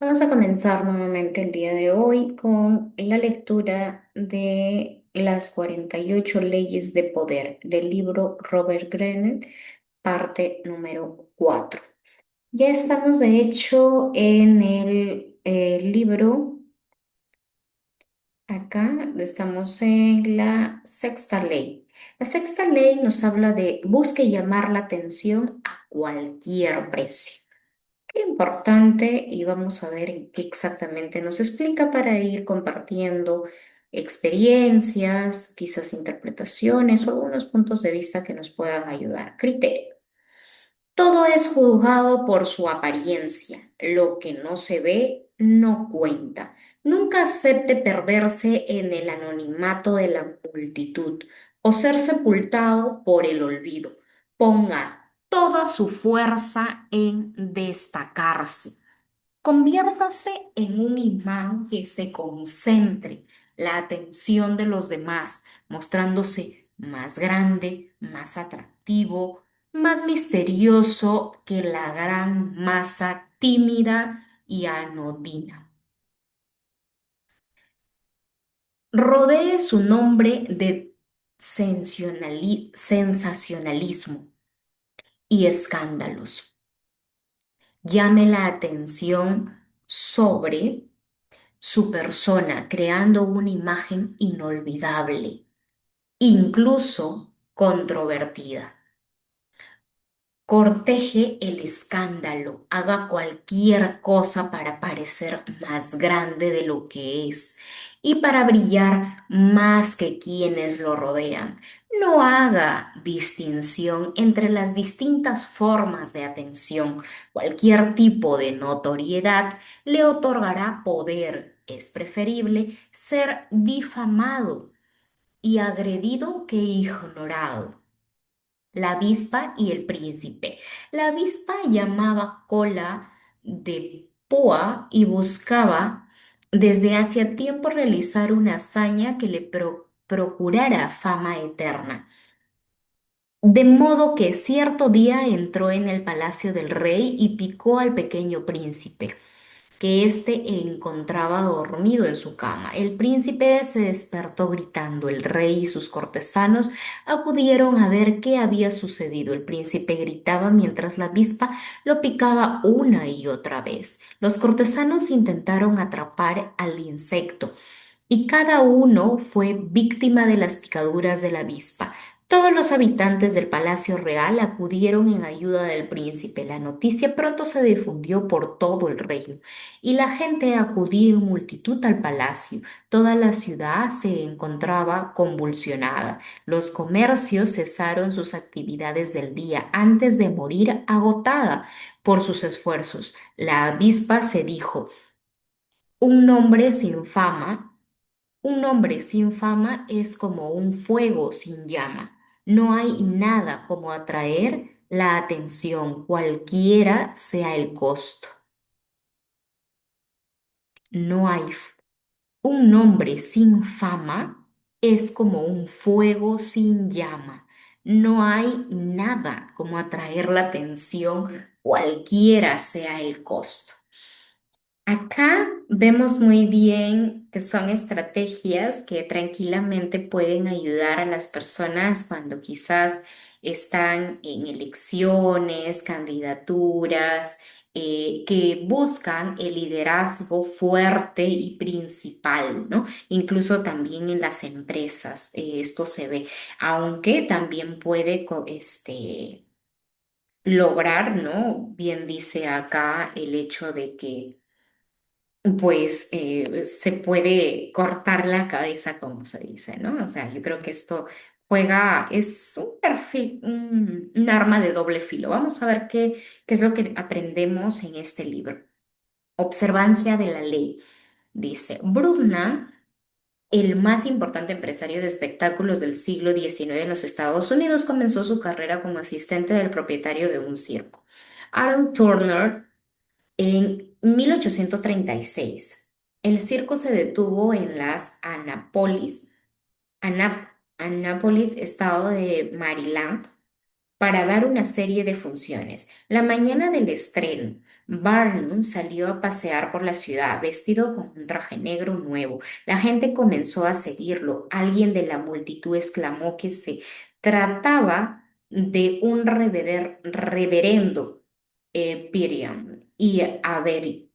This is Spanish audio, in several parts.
Vamos a comenzar nuevamente el día de hoy con la lectura de las 48 leyes de poder del libro Robert Greene, parte número 4. Ya estamos de hecho en el libro, acá estamos en la sexta ley. La sexta ley nos habla de busque llamar la atención a cualquier precio. Qué importante, y vamos a ver en qué exactamente nos explica para ir compartiendo experiencias, quizás interpretaciones o algunos puntos de vista que nos puedan ayudar. Criterio. Todo es juzgado por su apariencia. Lo que no se ve no cuenta. Nunca acepte perderse en el anonimato de la multitud o ser sepultado por el olvido. Ponga toda su fuerza en destacarse. Conviértase en un imán que se concentre la atención de los demás, mostrándose más grande, más atractivo, más misterioso que la gran masa tímida y anodina. Rodee su nombre de sensacionalismo y escándalos. Llame la atención sobre su persona, creando una imagen inolvidable, incluso controvertida. Corteje el escándalo, haga cualquier cosa para parecer más grande de lo que es y para brillar más que quienes lo rodean. No haga distinción entre las distintas formas de atención. Cualquier tipo de notoriedad le otorgará poder. Es preferible ser difamado y agredido que ignorado. La avispa y el príncipe. La avispa llamaba cola de Poa y buscaba desde hacía tiempo realizar una hazaña que le procurara fama eterna. De modo que cierto día entró en el palacio del rey y picó al pequeño príncipe, que éste encontraba dormido en su cama. El príncipe se despertó gritando. El rey y sus cortesanos acudieron a ver qué había sucedido. El príncipe gritaba mientras la avispa lo picaba una y otra vez. Los cortesanos intentaron atrapar al insecto y cada uno fue víctima de las picaduras de la avispa. Todos los habitantes del palacio real acudieron en ayuda del príncipe. La noticia pronto se difundió por todo el reino y la gente acudía en multitud al palacio. Toda la ciudad se encontraba convulsionada. Los comercios cesaron sus actividades del día antes de morir agotada por sus esfuerzos. La avispa se dijo, un hombre sin fama. Un hombre sin fama es como un fuego sin llama. No hay nada como atraer la atención, cualquiera sea el costo. No hay un hombre sin fama es como un fuego sin llama. No hay nada como atraer la atención, cualquiera sea el costo. Acá vemos muy bien que son estrategias que tranquilamente pueden ayudar a las personas cuando quizás están en elecciones, candidaturas, que buscan el liderazgo fuerte y principal, ¿no? Incluso también en las empresas, esto se ve, aunque también puede lograr, ¿no? Bien dice acá el hecho de que pues se puede cortar la cabeza, como se dice, ¿no? O sea, yo creo que esto juega, es un perfil, un arma de doble filo. Vamos a ver qué es lo que aprendemos en este libro. Observancia de la ley. Dice, Bruna, el más importante empresario de espectáculos del siglo XIX en los Estados Unidos, comenzó su carrera como asistente del propietario de un circo. Aaron Turner en 1836, el circo se detuvo en las Anápolis, estado de Maryland, para dar una serie de funciones. La mañana del estreno, Barnum salió a pasear por la ciudad vestido con un traje negro nuevo. La gente comenzó a seguirlo. Alguien de la multitud exclamó que se trataba de un reverendo Piriam y Avery,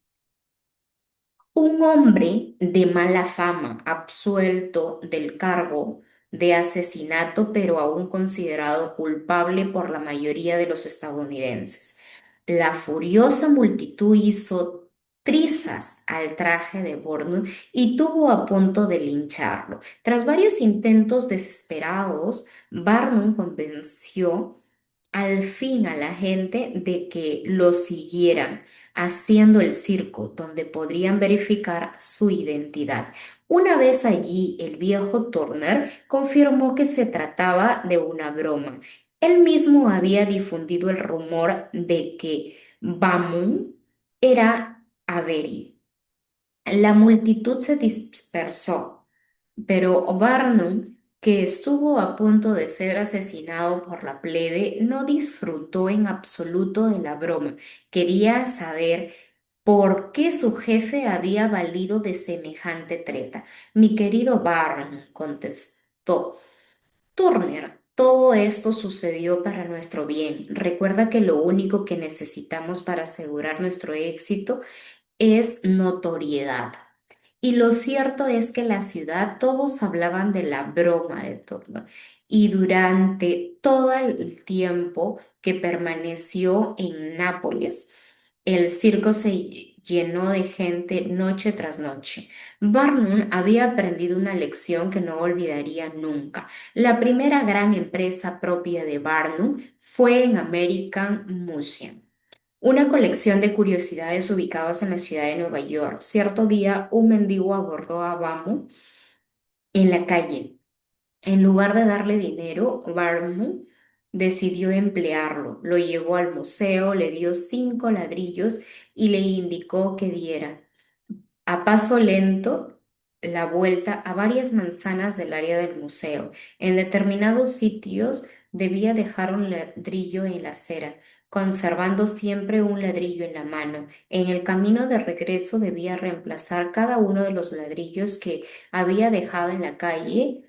un hombre de mala fama, absuelto del cargo de asesinato, pero aún considerado culpable por la mayoría de los estadounidenses. La furiosa multitud hizo trizas al traje de Bourne y tuvo a punto de lincharlo. Tras varios intentos desesperados, Barnum convenció al fin a la gente de que lo siguieran haciendo el circo, donde podrían verificar su identidad. Una vez allí, el viejo Turner confirmó que se trataba de una broma. Él mismo había difundido el rumor de que Bamun era Avery. La multitud se dispersó, pero Barnum, que estuvo a punto de ser asesinado por la plebe, no disfrutó en absoluto de la broma. Quería saber por qué su jefe había valido de semejante treta. Mi querido Barnum, contestó Turner. Todo esto sucedió para nuestro bien. Recuerda que lo único que necesitamos para asegurar nuestro éxito es notoriedad. Y lo cierto es que en la ciudad todos hablaban de la broma de Turner. Y durante todo el tiempo que permaneció en Nápoles, el circo se llenó de gente noche tras noche. Barnum había aprendido una lección que no olvidaría nunca. La primera gran empresa propia de Barnum fue en American Museum, una colección de curiosidades ubicadas en la ciudad de Nueva York. Cierto día, un mendigo abordó a Bamu en la calle. En lugar de darle dinero, Bamu decidió emplearlo. Lo llevó al museo, le dio 5 ladrillos y le indicó que diera a paso lento la vuelta a varias manzanas del área del museo. En determinados sitios debía dejar un ladrillo en la acera, conservando siempre un ladrillo en la mano. En el camino de regreso debía reemplazar cada uno de los ladrillos que había dejado en la calle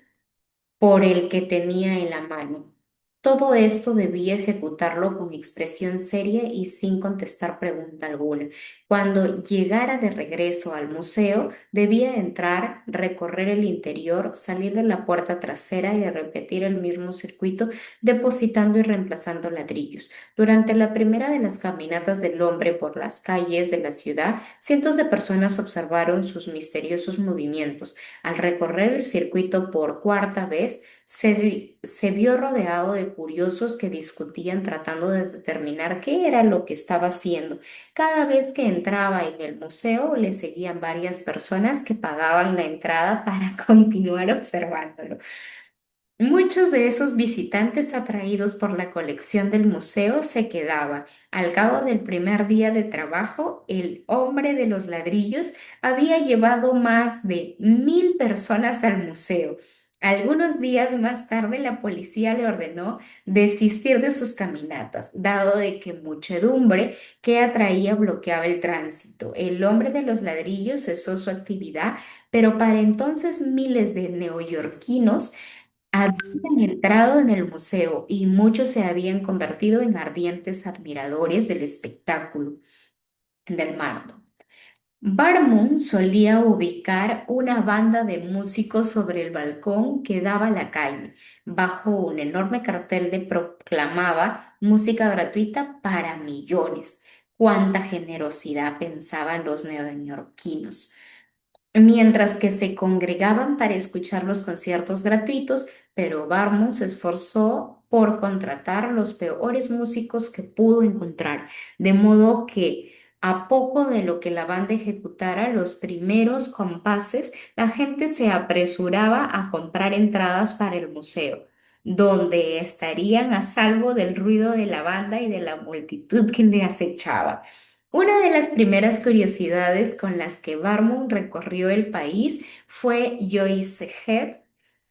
por el que tenía en la mano. Todo esto debía ejecutarlo con expresión seria y sin contestar pregunta alguna. Cuando llegara de regreso al museo, debía entrar, recorrer el interior, salir de la puerta trasera y repetir el mismo circuito, depositando y reemplazando ladrillos. Durante la primera de las caminatas del hombre por las calles de la ciudad, cientos de personas observaron sus misteriosos movimientos. Al recorrer el circuito por cuarta vez, se vio rodeado de curiosos que discutían tratando de determinar qué era lo que estaba haciendo. Cada vez que entraba en el museo, le seguían varias personas que pagaban la entrada para continuar observándolo. Muchos de esos visitantes atraídos por la colección del museo se quedaban. Al cabo del primer día de trabajo, el hombre de los ladrillos había llevado más de 1.000 personas al museo. Algunos días más tarde, la policía le ordenó desistir de sus caminatas, dado de que muchedumbre que atraía bloqueaba el tránsito. El hombre de los ladrillos cesó su actividad, pero para entonces miles de neoyorquinos habían entrado en el museo y muchos se habían convertido en ardientes admiradores del espectáculo del mardo. Barnum solía ubicar una banda de músicos sobre el balcón que daba a la calle, bajo un enorme cartel de proclamaba música gratuita para millones. Cuánta generosidad pensaban los neoyorquinos. Mientras que se congregaban para escuchar los conciertos gratuitos, pero Barnum se esforzó por contratar los peores músicos que pudo encontrar, de modo que a poco de lo que la banda ejecutara los primeros compases, la gente se apresuraba a comprar entradas para el museo, donde estarían a salvo del ruido de la banda y de la multitud que le acechaba. Una de las primeras curiosidades con las que Barnum recorrió el país fue Joyce Head,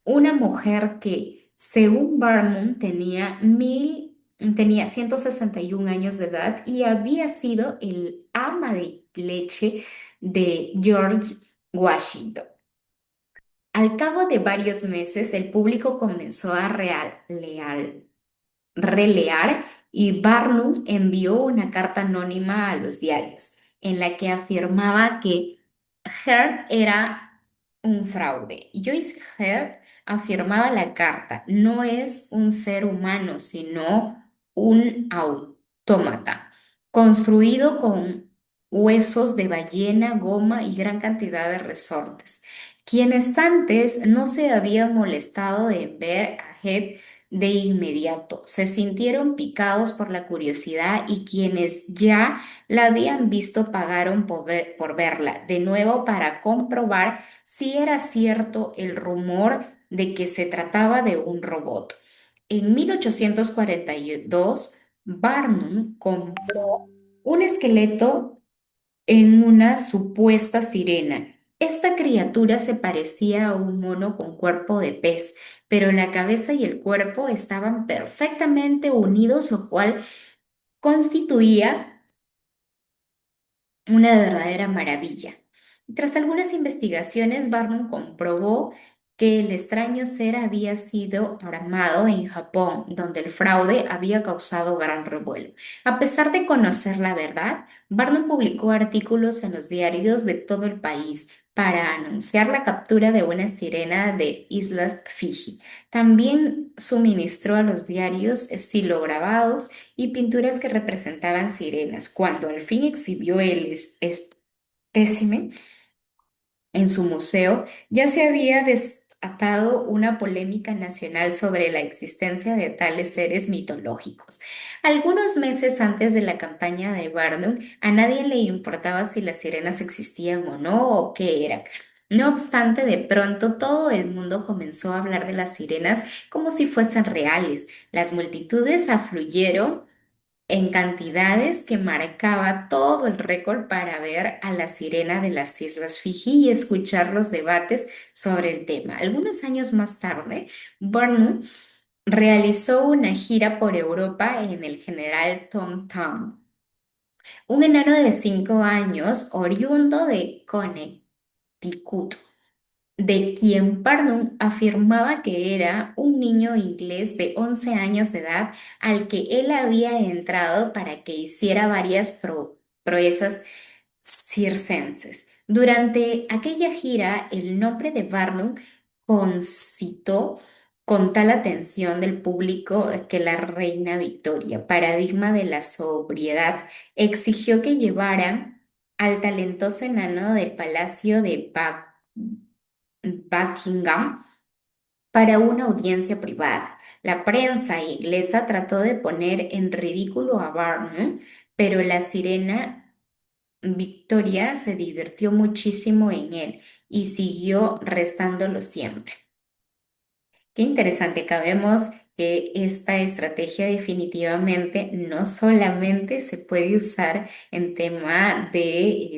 una mujer que, según Barnum, tenía 1.000 Tenía 161 años de edad y había sido el ama de leche de George Washington. Al cabo de varios meses, el público comenzó a relear y Barnum envió una carta anónima a los diarios en la que afirmaba que Heard era un fraude. Joyce Heard, afirmaba la carta, no es un ser humano, sino un autómata, construido con huesos de ballena, goma y gran cantidad de resortes. Quienes antes no se habían molestado en ver a Heard de inmediato, se sintieron picados por la curiosidad y quienes ya la habían visto pagaron por verla de nuevo para comprobar si era cierto el rumor de que se trataba de un robot. En 1842, Barnum compró un esqueleto en una supuesta sirena. Esta criatura se parecía a un mono con cuerpo de pez, pero la cabeza y el cuerpo estaban perfectamente unidos, lo cual constituía una verdadera maravilla. Tras algunas investigaciones, Barnum comprobó que el extraño ser había sido armado en Japón, donde el fraude había causado gran revuelo. A pesar de conocer la verdad, Barnum publicó artículos en los diarios de todo el país para anunciar la captura de una sirena de Islas Fiji. También suministró a los diarios estilograbados y pinturas que representaban sirenas. Cuando al fin exhibió el espécimen en su museo, ya se había desatado una polémica nacional sobre la existencia de tales seres mitológicos. Algunos meses antes de la campaña de Barnum, a nadie le importaba si las sirenas existían o no o qué eran. No obstante, de pronto todo el mundo comenzó a hablar de las sirenas como si fuesen reales. Las multitudes afluyeron en cantidades que marcaba todo el récord para ver a la sirena de las Islas Fiji y escuchar los debates sobre el tema. Algunos años más tarde, Barnum realizó una gira por Europa en el General Tom Thumb, un enano de 5 años oriundo de Connecticut, de quien Barnum afirmaba que era un niño inglés de 11 años de edad al que él había entrado para que hiciera varias proezas circenses. Durante aquella gira, el nombre de Barnum concitó con tal atención del público que la reina Victoria, paradigma de la sobriedad, exigió que llevaran al talentoso enano del palacio de Buckingham para una audiencia privada. La prensa inglesa trató de poner en ridículo a Barnum, pero la sirena Victoria se divirtió muchísimo en él y siguió restándolo siempre. Qué interesante, cabemos que esta estrategia definitivamente no solamente se puede usar en tema de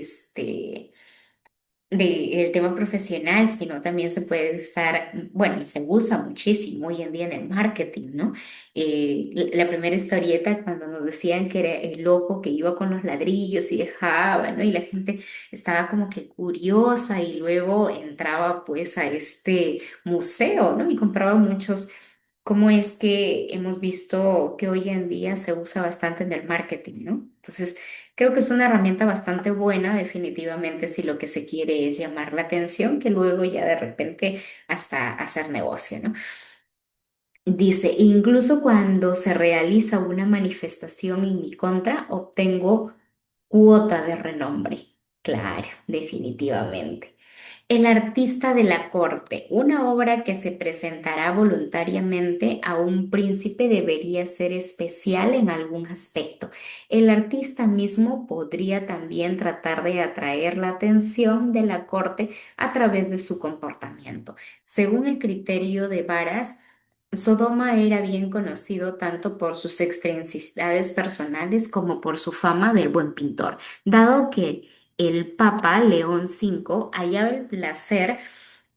del tema profesional, sino también se puede usar, bueno, y se usa muchísimo hoy en día en el marketing, ¿no? La primera historieta cuando nos decían que era el loco que iba con los ladrillos y dejaba, ¿no? Y la gente estaba como que curiosa y luego entraba pues a este museo, ¿no? Y compraba muchos. ¿Cómo es que hemos visto que hoy en día se usa bastante en el marketing, ¿no? Entonces, creo que es una herramienta bastante buena, definitivamente, si lo que se quiere es llamar la atención, que luego ya de repente hasta hacer negocio, ¿no? Dice, incluso cuando se realiza una manifestación en mi contra, obtengo cuota de renombre. Claro, definitivamente. El artista de la corte, una obra que se presentará voluntariamente a un príncipe debería ser especial en algún aspecto. El artista mismo podría también tratar de atraer la atención de la corte a través de su comportamiento. Según el criterio de Varas, Sodoma era bien conocido tanto por sus excentricidades personales como por su fama del buen pintor, dado que el Papa León V hallaba el placer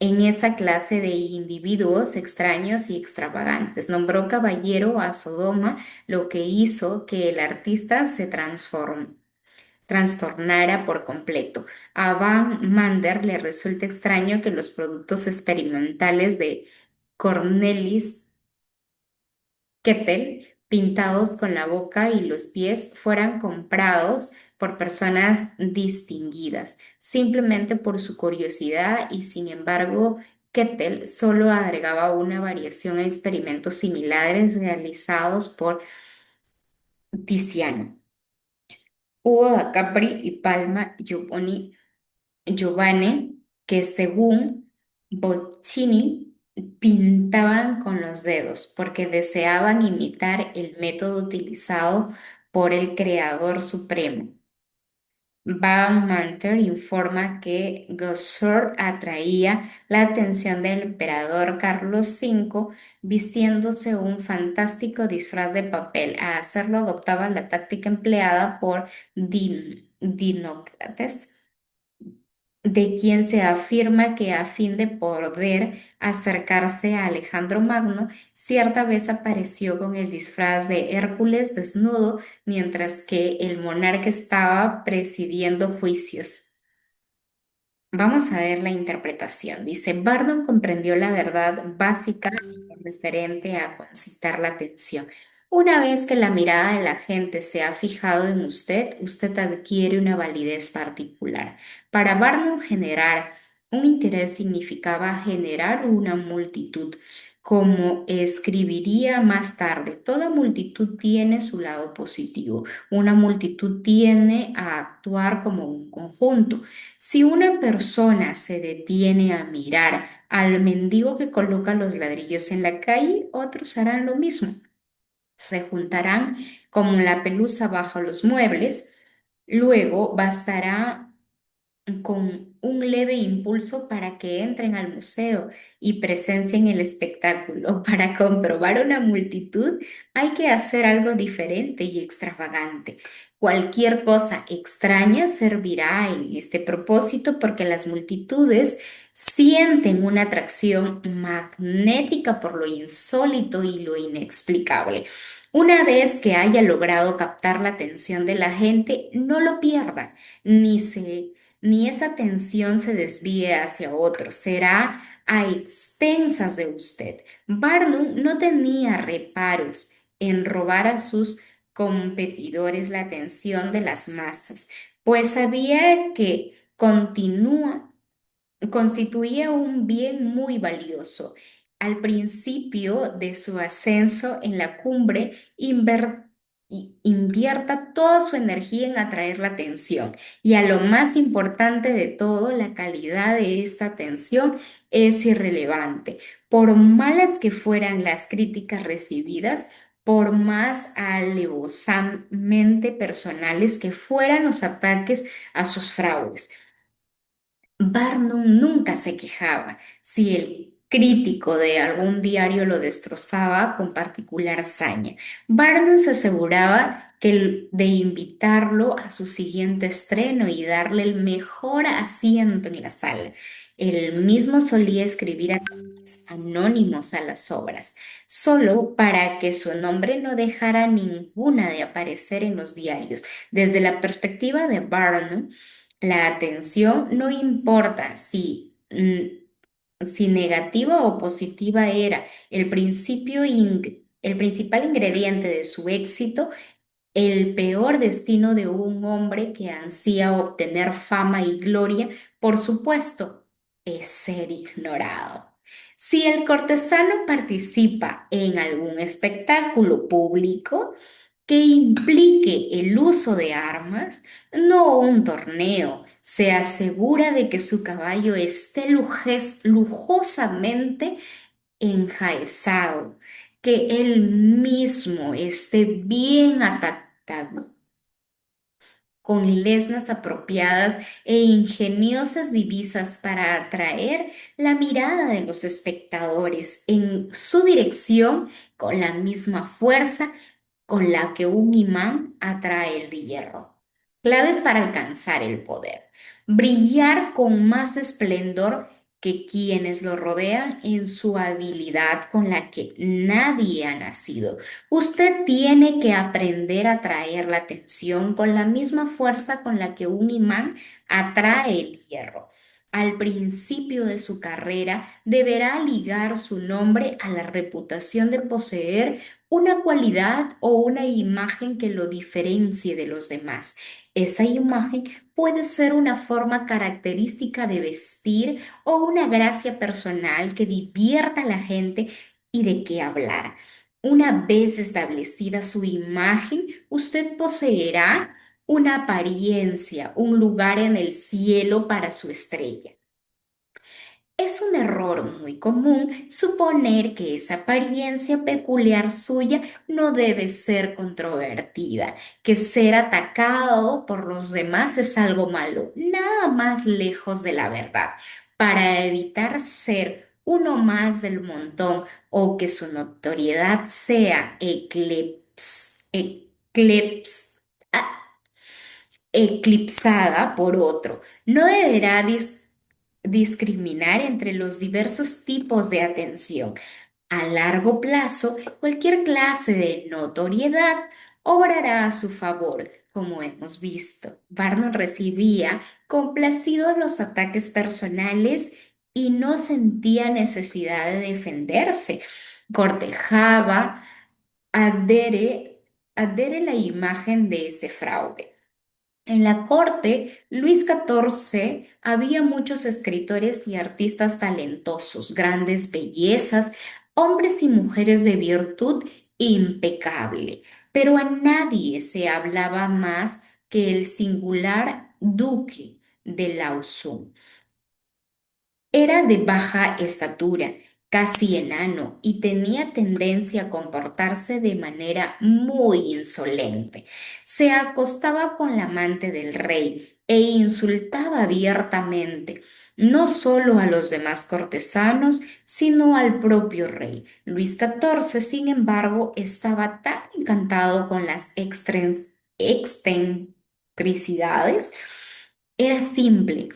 en esa clase de individuos extraños y extravagantes. Nombró caballero a Sodoma, lo que hizo que el artista se trastornara por completo. A Van Mander le resulta extraño que los productos experimentales de Cornelis Kettel, pintados con la boca y los pies, fueran comprados por personas distinguidas, simplemente por su curiosidad y sin embargo, Kettel solo agregaba una variación a experimentos similares realizados por Tiziano. Hugo da Capri y Palma Giovanni, que según Bocchini pintaban con los dedos porque deseaban imitar el método utilizado por el creador supremo. Van Manter informa que Gossard atraía la atención del emperador Carlos V vistiéndose un fantástico disfraz de papel. A hacerlo adoptaba la táctica empleada por Dinócrates, de quien se afirma que a fin de poder acercarse a Alejandro Magno, cierta vez apareció con el disfraz de Hércules desnudo, mientras que el monarca estaba presidiendo juicios. Vamos a ver la interpretación. Dice, Barnum comprendió la verdad básica referente a concitar la atención. Una vez que la mirada de la gente se ha fijado en usted, usted adquiere una validez particular. Para Barnum, generar un interés significaba generar una multitud. Como escribiría más tarde, toda multitud tiene su lado positivo. Una multitud tiende a actuar como un conjunto. Si una persona se detiene a mirar al mendigo que coloca los ladrillos en la calle, otros harán lo mismo. Se juntarán como la pelusa bajo los muebles. Luego bastará con un leve impulso para que entren al museo y presencien el espectáculo. Para comprobar una multitud hay que hacer algo diferente y extravagante. Cualquier cosa extraña servirá en este propósito porque las multitudes sienten una atracción magnética por lo insólito y lo inexplicable. Una vez que haya logrado captar la atención de la gente, no lo pierda, ni esa atención se desvíe hacia otro, será a expensas de usted. Barnum no tenía reparos en robar a sus competidores la atención de las masas, pues sabía que constituía un bien muy valioso. Al principio de su ascenso en la cumbre, invierta toda su energía en atraer la atención. Y a lo más importante de todo, la calidad de esta atención es irrelevante. Por malas que fueran las críticas recibidas, por más alevosamente personales que fueran los ataques a sus fraudes. Barnum nunca se quejaba si el crítico de algún diario lo destrozaba con particular saña. Barnum se aseguraba de invitarlo a su siguiente estreno y darle el mejor asiento en la sala. Él mismo solía escribir ataques anónimos a las obras, solo para que su nombre no dejara ninguna de aparecer en los diarios. Desde la perspectiva de Barnum, la atención no importa si negativa o positiva era el principal ingrediente de su éxito, el peor destino de un hombre que ansía obtener fama y gloria, por supuesto, es ser ignorado. Si el cortesano participa en algún espectáculo público, que implique el uso de armas, no un torneo. Se asegura de que su caballo esté lujosamente enjaezado, que él mismo esté bien atacado, con lesnas apropiadas e ingeniosas divisas para atraer la mirada de los espectadores en su dirección con la misma fuerza con la que un imán atrae el hierro. Claves para alcanzar el poder. Brillar con más esplendor que quienes lo rodean en su habilidad con la que nadie ha nacido. Usted tiene que aprender a atraer la atención con la misma fuerza con la que un imán atrae el hierro. Al principio de su carrera, deberá ligar su nombre a la reputación de poseer una cualidad o una imagen que lo diferencie de los demás. Esa imagen puede ser una forma característica de vestir o una gracia personal que divierta a la gente y de qué hablar. Una vez establecida su imagen, usted poseerá una apariencia, un lugar en el cielo para su estrella. Es un error muy común suponer que esa apariencia peculiar suya no debe ser controvertida, que ser atacado por los demás es algo malo, nada más lejos de la verdad. Para evitar ser uno más del montón o que su notoriedad sea eclipsada por otro. No deberá discriminar entre los diversos tipos de atención. A largo plazo, cualquier clase de notoriedad obrará a su favor. Como hemos visto, Barnum recibía complacidos los ataques personales y no sentía necesidad de defenderse. Cortejaba adhere, adhere la imagen de ese fraude. En la corte, Luis XIV había muchos escritores y artistas talentosos, grandes bellezas, hombres y mujeres de virtud impecable, pero a nadie se hablaba más que el singular duque de Lauzun. Era de baja estatura, casi enano, y tenía tendencia a comportarse de manera muy insolente. Se acostaba con la amante del rey e insultaba abiertamente, no solo a los demás cortesanos, sino al propio rey. Luis XIV, sin embargo, estaba tan encantado con las excentricidades. Era simple,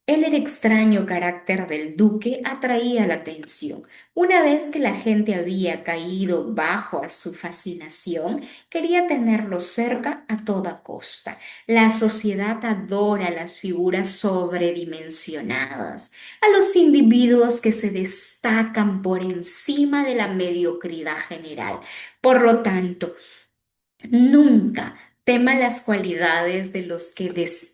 el extraño carácter del duque atraía la atención. Una vez que la gente había caído bajo a su fascinación, quería tenerlo cerca a toda costa. La sociedad adora las figuras sobredimensionadas, a los individuos que se destacan por encima de la mediocridad general. Por lo tanto, nunca tema las cualidades de los que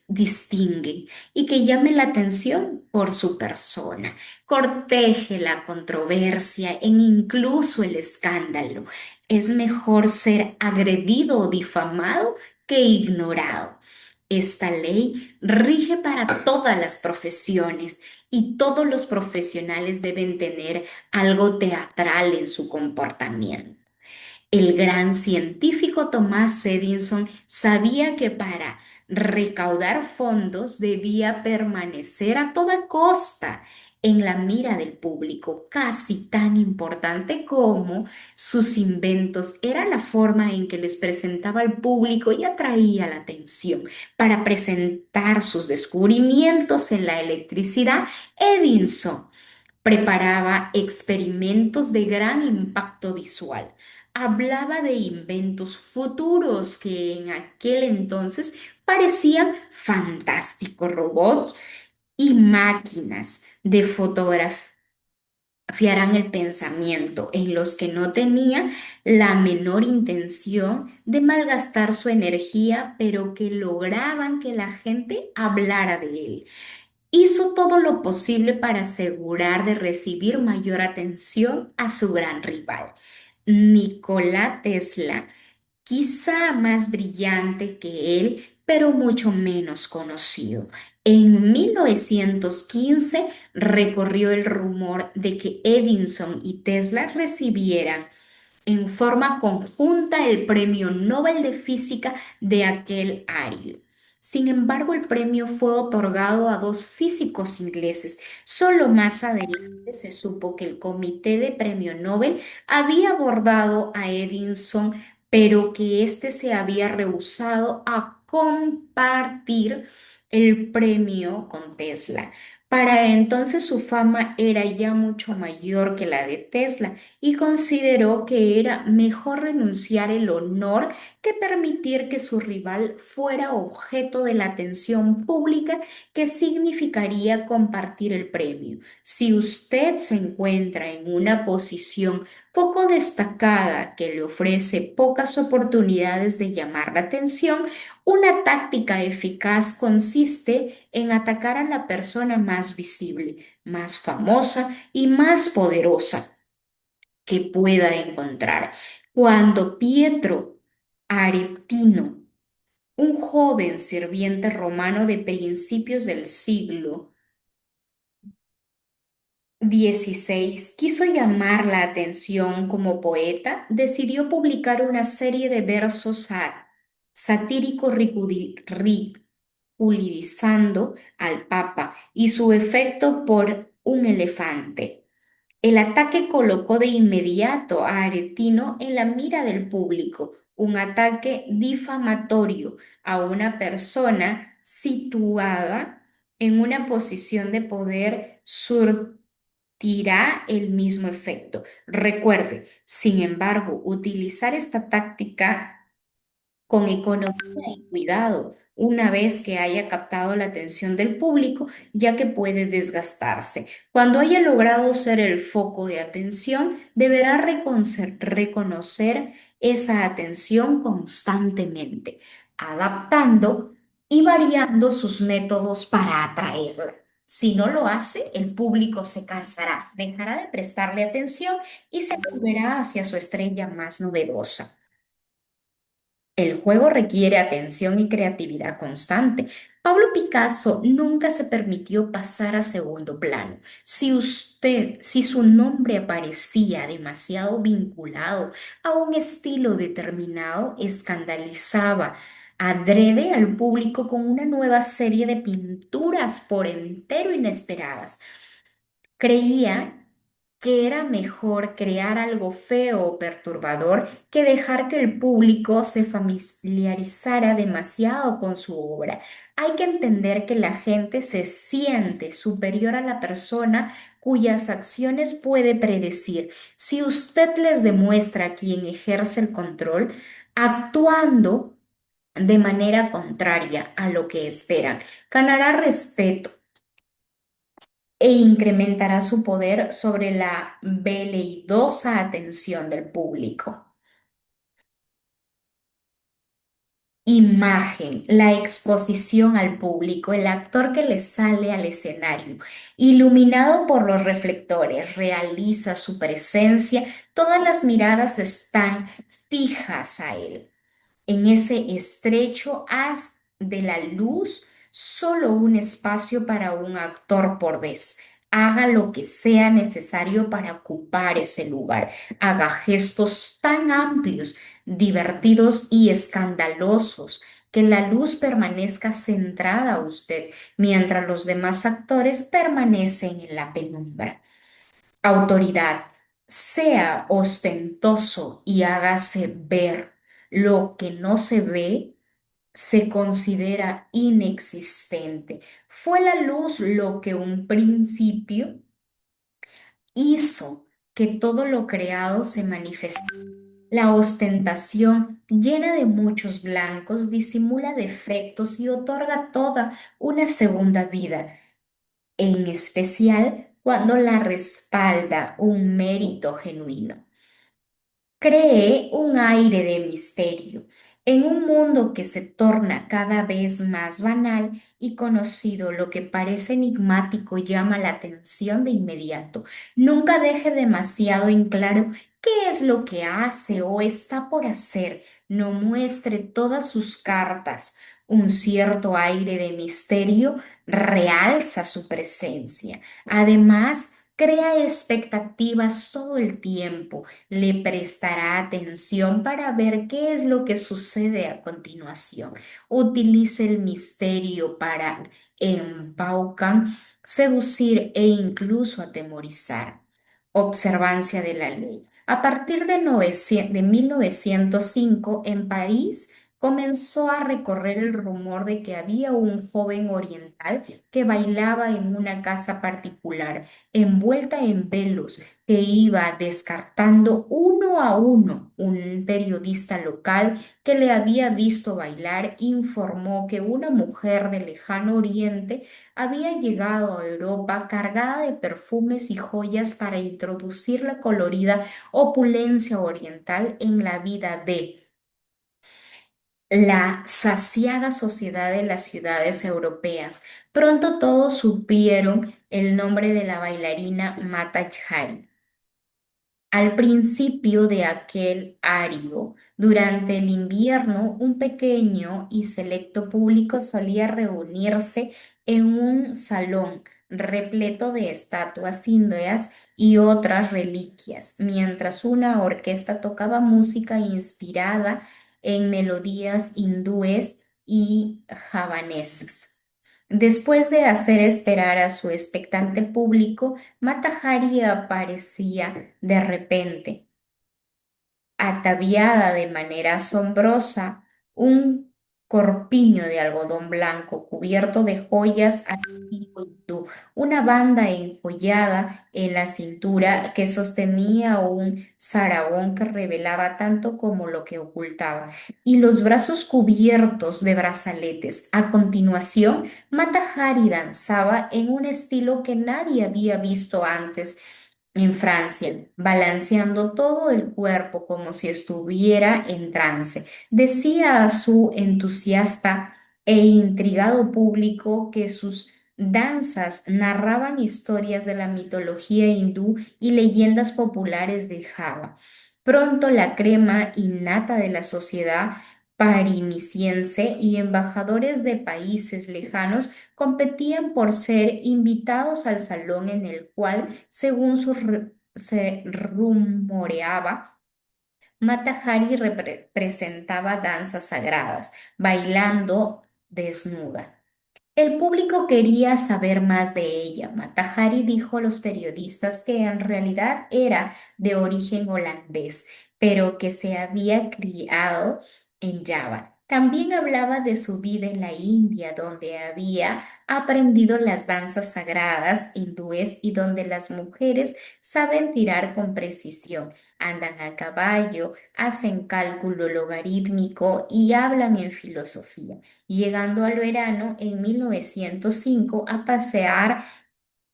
distinguen y que llame la atención por su persona. Corteje la controversia e incluso el escándalo. Es mejor ser agredido o difamado que ignorado. Esta ley rige para todas las profesiones y todos los profesionales deben tener algo teatral en su comportamiento. El gran científico Thomas Edison sabía que para recaudar fondos debía permanecer a toda costa en la mira del público, casi tan importante como sus inventos. Era la forma en que les presentaba al público y atraía la atención. Para presentar sus descubrimientos en la electricidad, Edison preparaba experimentos de gran impacto visual. Hablaba de inventos futuros que en aquel entonces parecían fantásticos, robots y máquinas de fotografiarán el pensamiento en los que no tenía la menor intención de malgastar su energía, pero que lograban que la gente hablara de él. Hizo todo lo posible para asegurar de recibir mayor atención a su gran rival. Nikola Tesla, quizá más brillante que él, pero mucho menos conocido. En 1915 recorrió el rumor de que Edison y Tesla recibieran en forma conjunta el Premio Nobel de Física de aquel año. Sin embargo, el premio fue otorgado a dos físicos ingleses. Solo más adelante se supo que el Comité de Premio Nobel había abordado a Edison, pero que éste se había rehusado a compartir el premio con Tesla. Para entonces su fama era ya mucho mayor que la de Tesla y consideró que era mejor renunciar el honor que permitir que su rival fuera objeto de la atención pública que significaría compartir el premio. Si usted se encuentra en una posición poco destacada que le ofrece pocas oportunidades de llamar la atención, una táctica eficaz consiste en atacar a la persona más visible, más famosa y más poderosa que pueda encontrar. Cuando Pietro Aretino, un joven sirviente romano de principios del siglo XVI, quiso llamar la atención como poeta, decidió publicar una serie de versos satíricos ridiculizando al Papa y su efecto por un elefante. El ataque colocó de inmediato a Aretino en la mira del público, un ataque difamatorio a una persona situada en una posición de poder surtirá el mismo efecto. Recuerde, sin embargo, utilizar esta táctica con economía y cuidado una vez que haya captado la atención del público, ya que puede desgastarse. Cuando haya logrado ser el foco de atención, deberá reconocer esa atención constantemente, adaptando y variando sus métodos para atraerla. Si no lo hace, el público se cansará, dejará de prestarle atención y se volverá hacia su estrella más novedosa. El juego requiere atención y creatividad constante. Pablo Picasso nunca se permitió pasar a segundo plano. Si su nombre aparecía demasiado vinculado a un estilo determinado, escandalizaba adrede al público con una nueva serie de pinturas por entero inesperadas. Creía que era mejor crear algo feo o perturbador que dejar que el público se familiarizara demasiado con su obra. Hay que entender que la gente se siente superior a la persona cuyas acciones puede predecir. Si usted les demuestra a quien ejerce el control, actuando de manera contraria a lo que esperan, ganará respeto e incrementará su poder sobre la veleidosa atención del público. Imagen, la exposición al público, el actor que le sale al escenario, iluminado por los reflectores, realiza su presencia, todas las miradas están fijas a él. En ese estrecho haz de la luz solo un espacio para un actor por vez. Haga lo que sea necesario para ocupar ese lugar. Haga gestos tan amplios, divertidos y escandalosos que la luz permanezca centrada a usted mientras los demás actores permanecen en la penumbra. Autoridad, sea ostentoso y hágase ver. Lo que no se ve se considera inexistente. Fue la luz lo que un principio hizo que todo lo creado se manifestara. La ostentación, llena de muchos blancos, disimula defectos y otorga toda una segunda vida, en especial cuando la respalda un mérito genuino. Cree un aire de misterio en un mundo que se torna cada vez más banal y conocido. Lo que parece enigmático llama la atención de inmediato. Nunca deje demasiado en claro qué es lo que hace o está por hacer. No muestre todas sus cartas. Un cierto aire de misterio realza su presencia. Además, crea expectativas todo el tiempo, le prestará atención para ver qué es lo que sucede a continuación. Utilice el misterio para embaucar, seducir e incluso atemorizar. Observancia de la ley. A partir de 1905, en París, comenzó a recorrer el rumor de que había un joven oriental que bailaba en una casa particular, envuelta en velos, que iba descartando uno a uno. Un periodista local que le había visto bailar informó que una mujer del lejano oriente había llegado a Europa cargada de perfumes y joyas para introducir la colorida opulencia oriental en la vida de la saciada sociedad de las ciudades europeas. Pronto todos supieron el nombre de la bailarina Mata Hari. Al principio de aquel árido, durante el invierno, un pequeño y selecto público solía reunirse en un salón repleto de estatuas índoas y otras reliquias, mientras una orquesta tocaba música inspirada en melodías hindúes y javanesas. Después de hacer esperar a su expectante público, Mata Hari aparecía de repente, ataviada de manera asombrosa, un corpiño de algodón blanco cubierto de joyas al estilo hindú, una banda enjollada en la cintura que sostenía un sarabón que revelaba tanto como lo que ocultaba, y los brazos cubiertos de brazaletes. A continuación, Mata Hari danzaba en un estilo que nadie había visto antes en Francia, balanceando todo el cuerpo como si estuviera en trance. Decía a su entusiasta e intrigado público que sus danzas narraban historias de la mitología hindú y leyendas populares de Java. Pronto la crema innata de la sociedad parinisiense y embajadores de países lejanos competían por ser invitados al salón en el cual, según se rumoreaba, Mata Hari presentaba danzas sagradas, bailando desnuda. El público quería saber más de ella. Mata Hari dijo a los periodistas que en realidad era de origen holandés, pero que se había criado en Java. También hablaba de su vida en la India, donde había aprendido las danzas sagradas hindúes y donde las mujeres saben tirar con precisión, andan a caballo, hacen cálculo logarítmico y hablan en filosofía, llegando al verano en 1905 a pasear.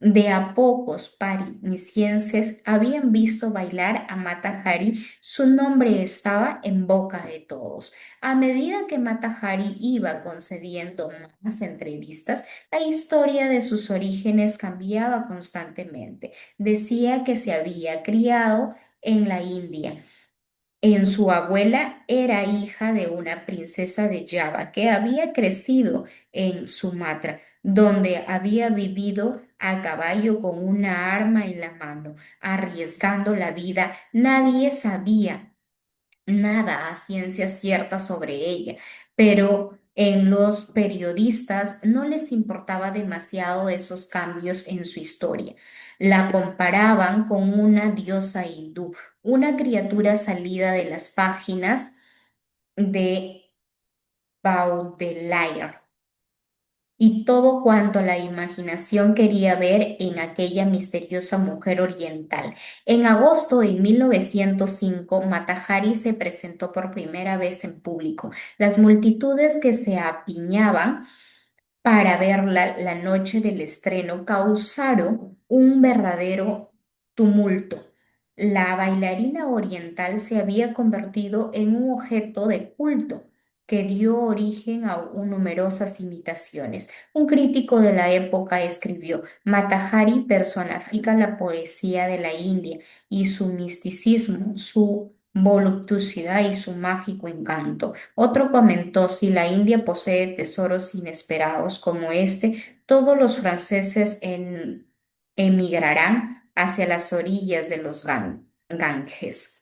De a pocos parisienses habían visto bailar a Mata Hari, su nombre estaba en boca de todos. A medida que Mata Hari iba concediendo más entrevistas, la historia de sus orígenes cambiaba constantemente. Decía que se había criado en la India, en su abuela era hija de una princesa de Java que había crecido en Sumatra, donde había vivido a caballo con una arma en la mano, arriesgando la vida. Nadie sabía nada a ciencia cierta sobre ella, pero en los periodistas no les importaba demasiado esos cambios en su historia. La comparaban con una diosa hindú, una criatura salida de las páginas de Baudelaire y todo cuanto la imaginación quería ver en aquella misteriosa mujer oriental. En agosto de 1905, Mata Hari se presentó por primera vez en público. Las multitudes que se apiñaban para verla la noche del estreno causaron un verdadero tumulto. La bailarina oriental se había convertido en un objeto de culto que dio origen a numerosas imitaciones. Un crítico de la época escribió: Mata Hari personifica la poesía de la India y su misticismo, su voluptuosidad y su mágico encanto. Otro comentó: si la India posee tesoros inesperados como este, todos los franceses emigrarán hacia las orillas de los Ganges.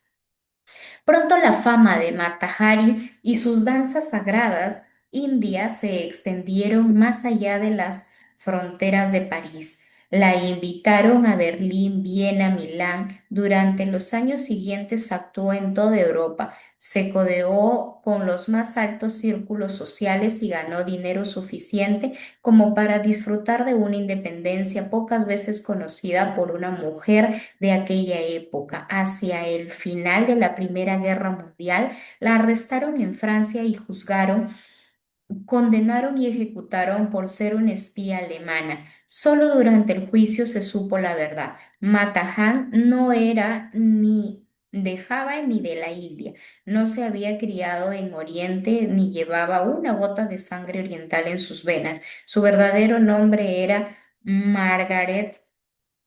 Pronto la fama de Mata Hari y sus danzas sagradas indias se extendieron más allá de las fronteras de París. La invitaron a Berlín, Viena, Milán. Durante los años siguientes actuó en toda Europa. Se codeó con los más altos círculos sociales y ganó dinero suficiente como para disfrutar de una independencia pocas veces conocida por una mujer de aquella época. Hacia el final de la Primera Guerra Mundial, la arrestaron en Francia y condenaron y ejecutaron por ser una espía alemana. Solo durante el juicio se supo la verdad. Matahan no era ni de Java ni de la India. No se había criado en Oriente ni llevaba una gota de sangre oriental en sus venas. Su verdadero nombre era Margaret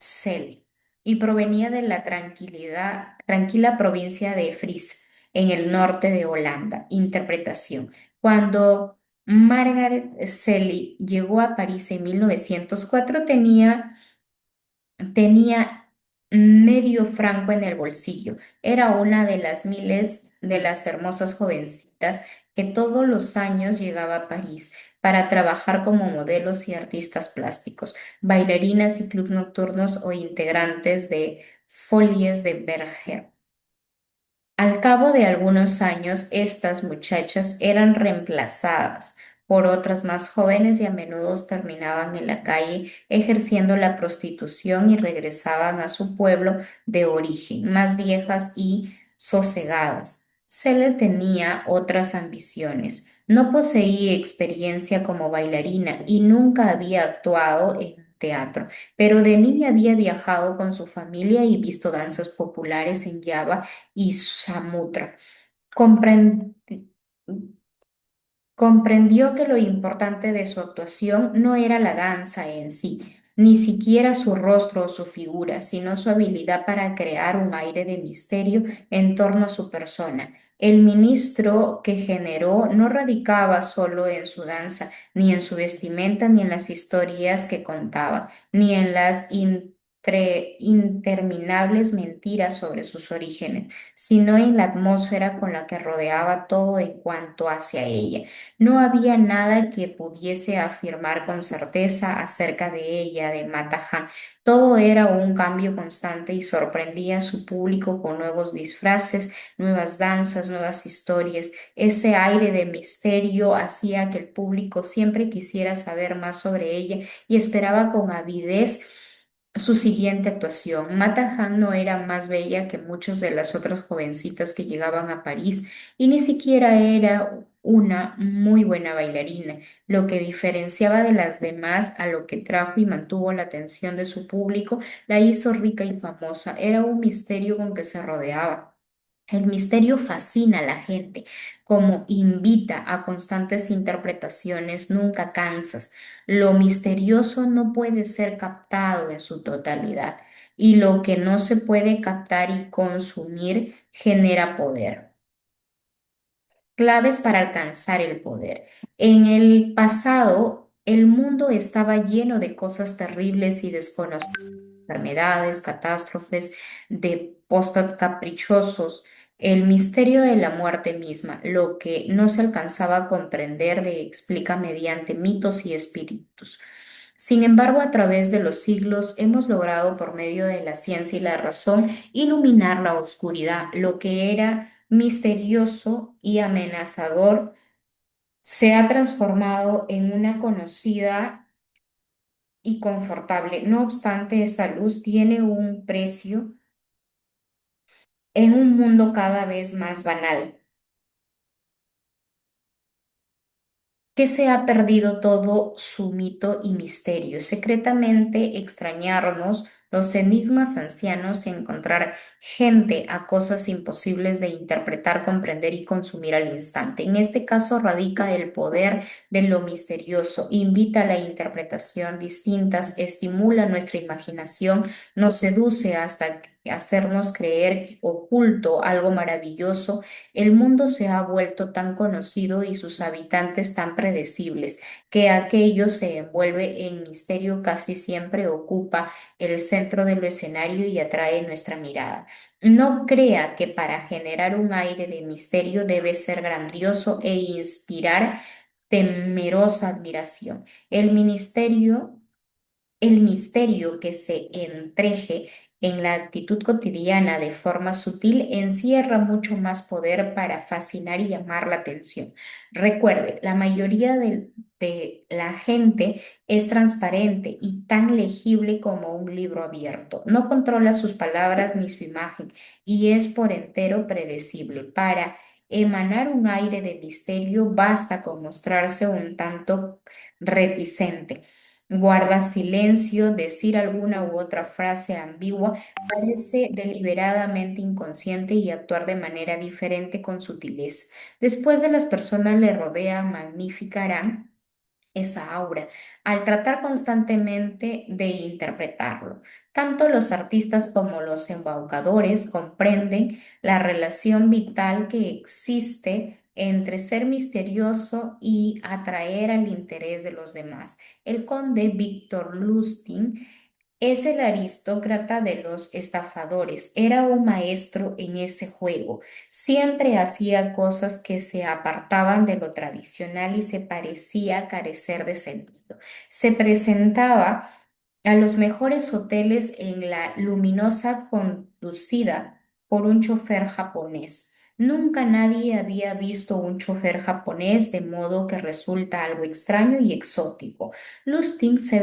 Cel y provenía de la tranquila provincia de Fries, en el norte de Holanda. Interpretación. Cuando Margaret Celi llegó a París en 1904, tenía medio franco en el bolsillo. Era una de las miles de las hermosas jovencitas que todos los años llegaba a París para trabajar como modelos y artistas plásticos, bailarinas y clubs nocturnos o integrantes de Folies de Bergerac. Al cabo de algunos años, estas muchachas eran reemplazadas por otras más jóvenes y a menudo terminaban en la calle ejerciendo la prostitución y regresaban a su pueblo de origen, más viejas y sosegadas. Cele tenía otras ambiciones. No poseía experiencia como bailarina y nunca había actuado en teatro, pero de niña había viajado con su familia y visto danzas populares en Java y Samutra. Comprend- Comprendió que lo importante de su actuación no era la danza en sí, ni siquiera su rostro o su figura, sino su habilidad para crear un aire de misterio en torno a su persona. El ministro que generó no radicaba solo en su danza, ni en su vestimenta, ni en las historias que contaba, ni en las interminables mentiras sobre sus orígenes, sino en la atmósfera con la que rodeaba todo en cuanto hacia ella. No había nada que pudiese afirmar con certeza acerca de ella, de Matahan. Todo era un cambio constante y sorprendía a su público con nuevos disfraces, nuevas danzas, nuevas historias. Ese aire de misterio hacía que el público siempre quisiera saber más sobre ella y esperaba con avidez su siguiente actuación. Matahan no era más bella que muchas de las otras jovencitas que llegaban a París y ni siquiera era una muy buena bailarina. Lo que diferenciaba de las demás, a lo que trajo y mantuvo la atención de su público, la hizo rica y famosa. Era un misterio con que se rodeaba. El misterio fascina a la gente, como invita a constantes interpretaciones, nunca cansas. Lo misterioso no puede ser captado en su totalidad y lo que no se puede captar y consumir genera poder. Claves para alcanzar el poder. En el pasado, el mundo estaba lleno de cosas terribles y desconocidas, enfermedades, catástrofes, despósitos caprichosos, el misterio de la muerte misma, lo que no se alcanzaba a comprender, de explica mediante mitos y espíritus. Sin embargo, a través de los siglos hemos logrado, por medio de la ciencia y la razón, iluminar la oscuridad. Lo que era misterioso y amenazador se ha transformado en una conocida y confortable. No obstante, esa luz tiene un precio en un mundo cada vez más banal, que se ha perdido todo su mito y misterio. Secretamente extrañarnos los enigmas ancianos y encontrar gente a cosas imposibles de interpretar, comprender y consumir al instante. En este caso radica el poder de lo misterioso, invita a la interpretación distintas, estimula nuestra imaginación, nos seduce hasta hacernos creer oculto algo maravilloso. El mundo se ha vuelto tan conocido y sus habitantes tan predecibles que aquello se envuelve en misterio, casi siempre ocupa el centro del escenario y atrae nuestra mirada. No crea que para generar un aire de misterio debe ser grandioso e inspirar temerosa admiración. El ministerio El misterio que se entreje en la actitud cotidiana de forma sutil encierra mucho más poder para fascinar y llamar la atención. Recuerde, la mayoría de la gente es transparente y tan legible como un libro abierto. No controla sus palabras ni su imagen y es por entero predecible. Para emanar un aire de misterio basta con mostrarse un tanto reticente. Guarda silencio, decir alguna u otra frase ambigua, parece deliberadamente inconsciente y actuar de manera diferente con sutileza. Después de las personas le rodean, magnificarán esa aura, al tratar constantemente de interpretarlo. Tanto los artistas como los embaucadores comprenden la relación vital que existe entre ser misterioso y atraer al interés de los demás. El conde Víctor Lustig es el aristócrata de los estafadores. Era un maestro en ese juego. Siempre hacía cosas que se apartaban de lo tradicional y se parecía carecer de sentido. Se presentaba a los mejores hoteles en la luminosa conducida por un chofer japonés. Nunca nadie había visto un chofer japonés, de modo que resulta algo extraño y exótico. Lustig se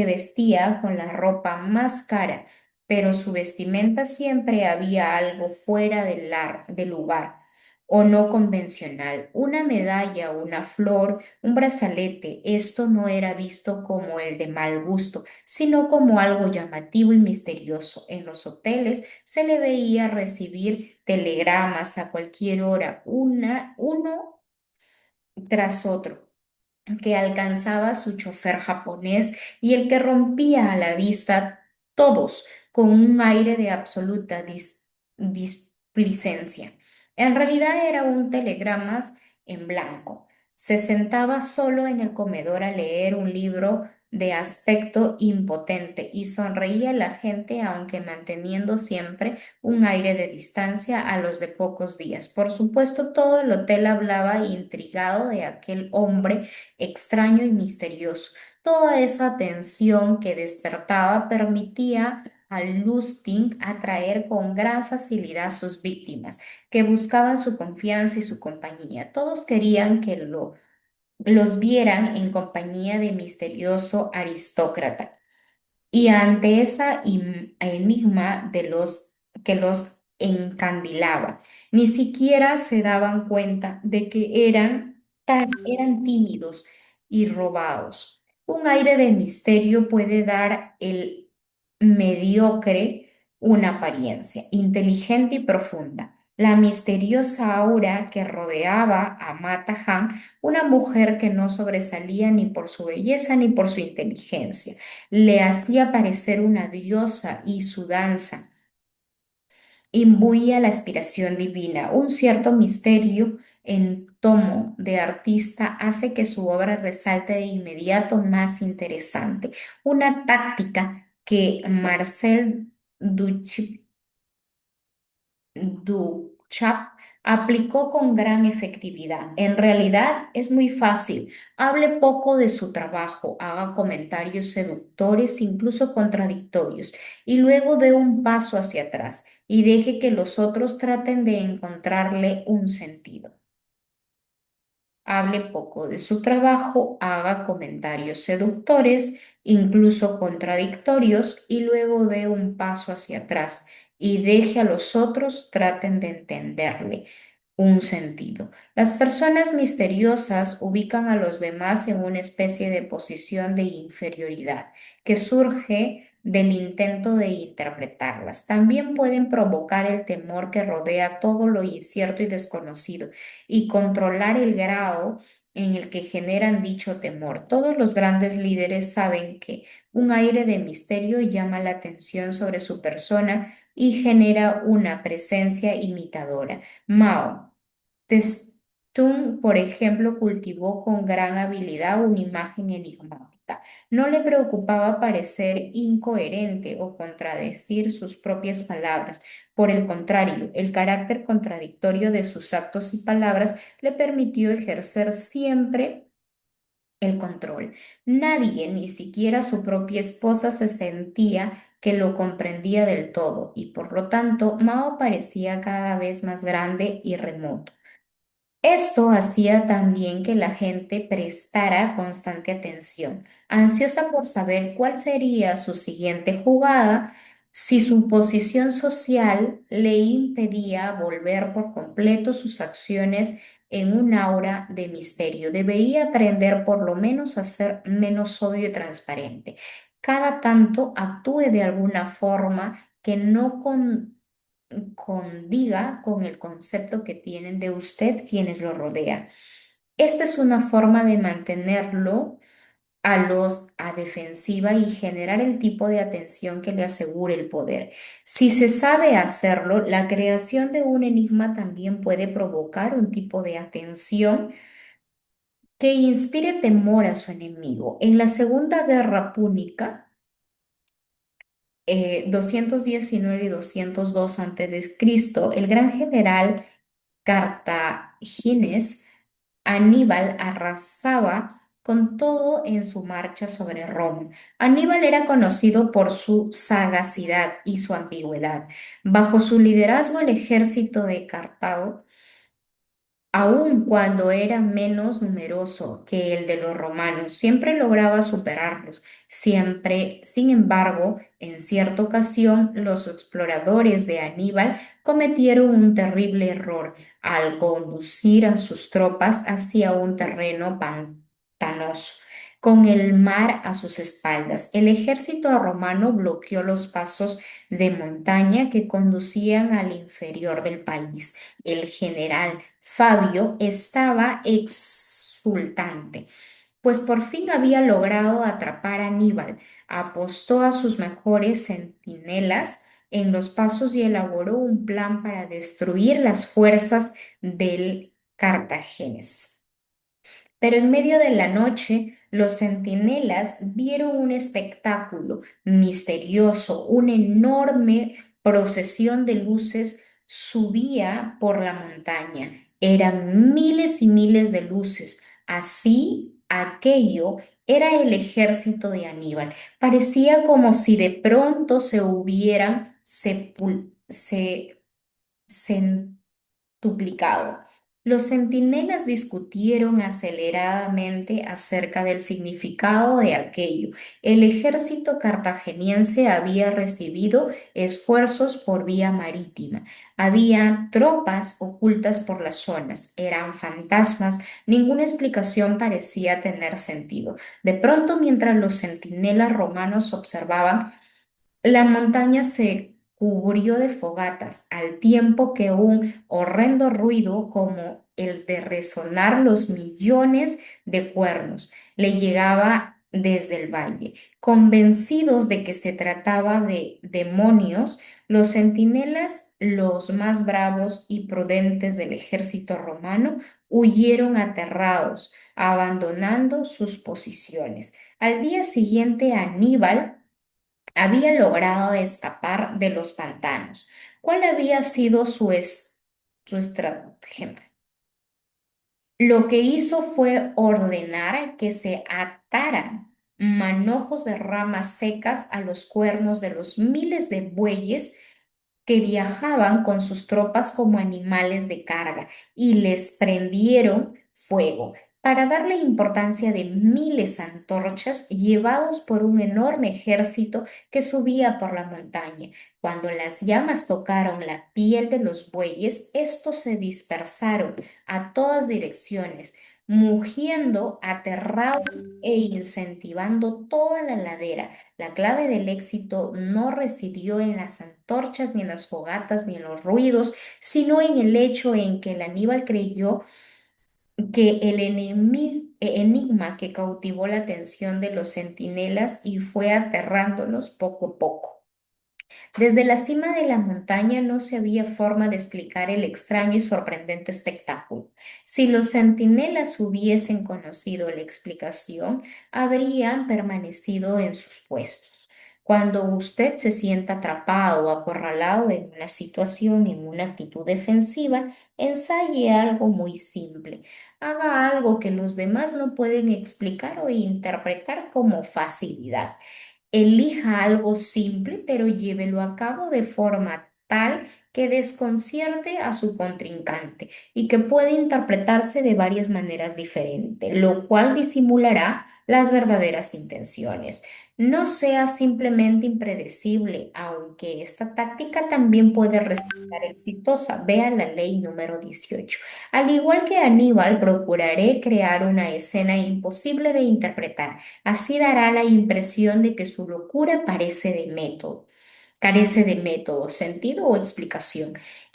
vestía con la ropa más cara, pero su vestimenta siempre había algo fuera del lugar o no convencional. Una medalla, una flor, un brazalete. Esto no era visto como el de mal gusto, sino como algo llamativo y misterioso. En los hoteles se le veía recibir telegramas a cualquier hora, uno tras otro, que alcanzaba su chofer japonés y el que rompía a la vista todos con un aire de absoluta displicencia. En realidad era un telegrama en blanco. Se sentaba solo en el comedor a leer un libro de aspecto impotente y sonreía a la gente, aunque manteniendo siempre un aire de distancia a los de pocos días. Por supuesto, todo el hotel hablaba intrigado de aquel hombre extraño y misterioso. Toda esa tensión que despertaba permitía a Lustig atraer con gran facilidad a sus víctimas, que buscaban su confianza y su compañía. Todos querían que los vieran en compañía de misterioso aristócrata. Y ante esa enigma de los que los encandilaba, ni siquiera se daban cuenta de que eran tímidos y robados. Un aire de misterio puede dar el mediocre una apariencia inteligente y profunda. La misteriosa aura que rodeaba a Mata Han, una mujer que no sobresalía ni por su belleza ni por su inteligencia, le hacía parecer una diosa y su danza imbuía la aspiración divina. Un cierto misterio en tomo de artista hace que su obra resalte de inmediato más interesante. Una táctica que Marcel Duchamp aplicó con gran efectividad. En realidad es muy fácil. Hable poco de su trabajo, haga comentarios seductores, incluso contradictorios, y luego dé un paso hacia atrás y deje que los otros traten de encontrarle un sentido. Hable poco de su trabajo, haga comentarios seductores, incluso contradictorios, y luego dé un paso hacia atrás y deje a los otros traten de entenderle un sentido. Las personas misteriosas ubican a los demás en una especie de posición de inferioridad que surge del intento de interpretarlas. También pueden provocar el temor que rodea todo lo incierto y desconocido y controlar el grado en el que generan dicho temor. Todos los grandes líderes saben que un aire de misterio llama la atención sobre su persona y genera una presencia imitadora. Mao Zedong, por ejemplo, cultivó con gran habilidad una imagen enigmática. No le preocupaba parecer incoherente o contradecir sus propias palabras. Por el contrario, el carácter contradictorio de sus actos y palabras le permitió ejercer siempre el control. Nadie, ni siquiera su propia esposa, se sentía que lo comprendía del todo y por lo tanto Mao parecía cada vez más grande y remoto. Esto hacía también que la gente prestara constante atención, ansiosa por saber cuál sería su siguiente jugada si su posición social le impedía volver por completo sus acciones en un aura de misterio. Debería aprender por lo menos a ser menos obvio y transparente. Cada tanto actúe de alguna forma que no condiga con el concepto que tienen de usted quienes lo rodean. Esta es una forma de mantenerlo a defensiva y generar el tipo de atención que le asegure el poder. Si se sabe hacerlo, la creación de un enigma también puede provocar un tipo de atención que inspire temor a su enemigo. En la Segunda Guerra Púnica, 219 y 202 a.C., el gran general cartaginés, Aníbal arrasaba con todo en su marcha sobre Roma. Aníbal era conocido por su sagacidad y su ambigüedad. Bajo su liderazgo, el ejército de Cartago, aun cuando era menos numeroso que el de los romanos, siempre lograba superarlos. Siempre, sin embargo, en cierta ocasión, los exploradores de Aníbal cometieron un terrible error al conducir a sus tropas hacia un terreno pantanoso, con el mar a sus espaldas. El ejército romano bloqueó los pasos de montaña que conducían al inferior del país. El general Fabio estaba exultante, pues por fin había logrado atrapar a Aníbal. Apostó a sus mejores centinelas en los pasos y elaboró un plan para destruir las fuerzas del Cartagenes. Pero en medio de la noche, los centinelas vieron un espectáculo misterioso. Una enorme procesión de luces subía por la montaña. Eran miles y miles de luces. Así, aquello era el ejército de Aníbal. Parecía como si de pronto se hubieran duplicado. Los centinelas discutieron aceleradamente acerca del significado de aquello. El ejército cartageniense había recibido esfuerzos por vía marítima. Había tropas ocultas por las zonas. Eran fantasmas. Ninguna explicación parecía tener sentido. De pronto, mientras los centinelas romanos observaban, la montaña se cubrió de fogatas, al tiempo que un horrendo ruido como el de resonar los millones de cuernos le llegaba desde el valle. Convencidos de que se trataba de demonios, los centinelas, los más bravos y prudentes del ejército romano, huyeron aterrados, abandonando sus posiciones. Al día siguiente, Aníbal había logrado escapar de los pantanos. ¿Cuál había sido su estratagema? Lo que hizo fue ordenar que se ataran manojos de ramas secas a los cuernos de los miles de bueyes que viajaban con sus tropas como animales de carga y les prendieron fuego para darle importancia de miles de antorchas llevados por un enorme ejército que subía por la montaña. Cuando las llamas tocaron la piel de los bueyes, estos se dispersaron a todas direcciones, mugiendo aterrados e incentivando toda la ladera. La clave del éxito no residió en las antorchas, ni en las fogatas, ni en los ruidos, sino en el hecho en que el Aníbal creyó que el enigma que cautivó la atención de los centinelas y fue aterrándolos poco a poco. Desde la cima de la montaña no se había forma de explicar el extraño y sorprendente espectáculo. Si los centinelas hubiesen conocido la explicación, habrían permanecido en sus puestos. Cuando usted se sienta atrapado o acorralado en una situación, en una actitud defensiva, ensaye algo muy simple. haga algo que los demás no pueden explicar o interpretar como facilidad. Elija algo simple, pero llévelo a cabo de forma tal que desconcierte a su contrincante y que puede interpretarse de varias maneras diferentes, lo cual disimulará las verdaderas intenciones. No sea simplemente impredecible, aunque esta táctica también puede resultar exitosa. Vea la ley número 18. Al igual que Aníbal, procuraré crear una escena imposible de interpretar. Así dará la impresión de que su locura carece de método, sentido o explicación.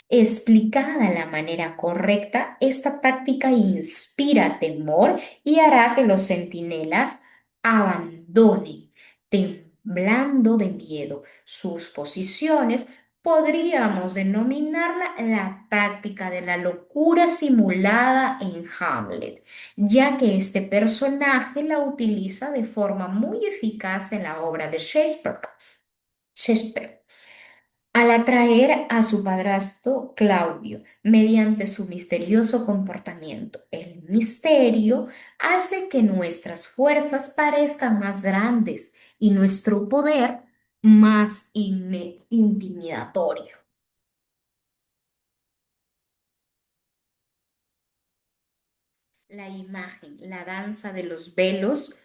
Explicada de la manera correcta, esta táctica inspira temor y hará que los centinelas abandonen, temblando de miedo, sus posiciones. Podríamos denominarla la táctica de la locura simulada en Hamlet, ya que este personaje la utiliza de forma muy eficaz en la obra de Shakespeare, al atraer a su padrastro Claudio mediante su misterioso comportamiento. El misterio hace que nuestras fuerzas parezcan más grandes y nuestro poder más intimidatorio. La imagen, la danza de los velos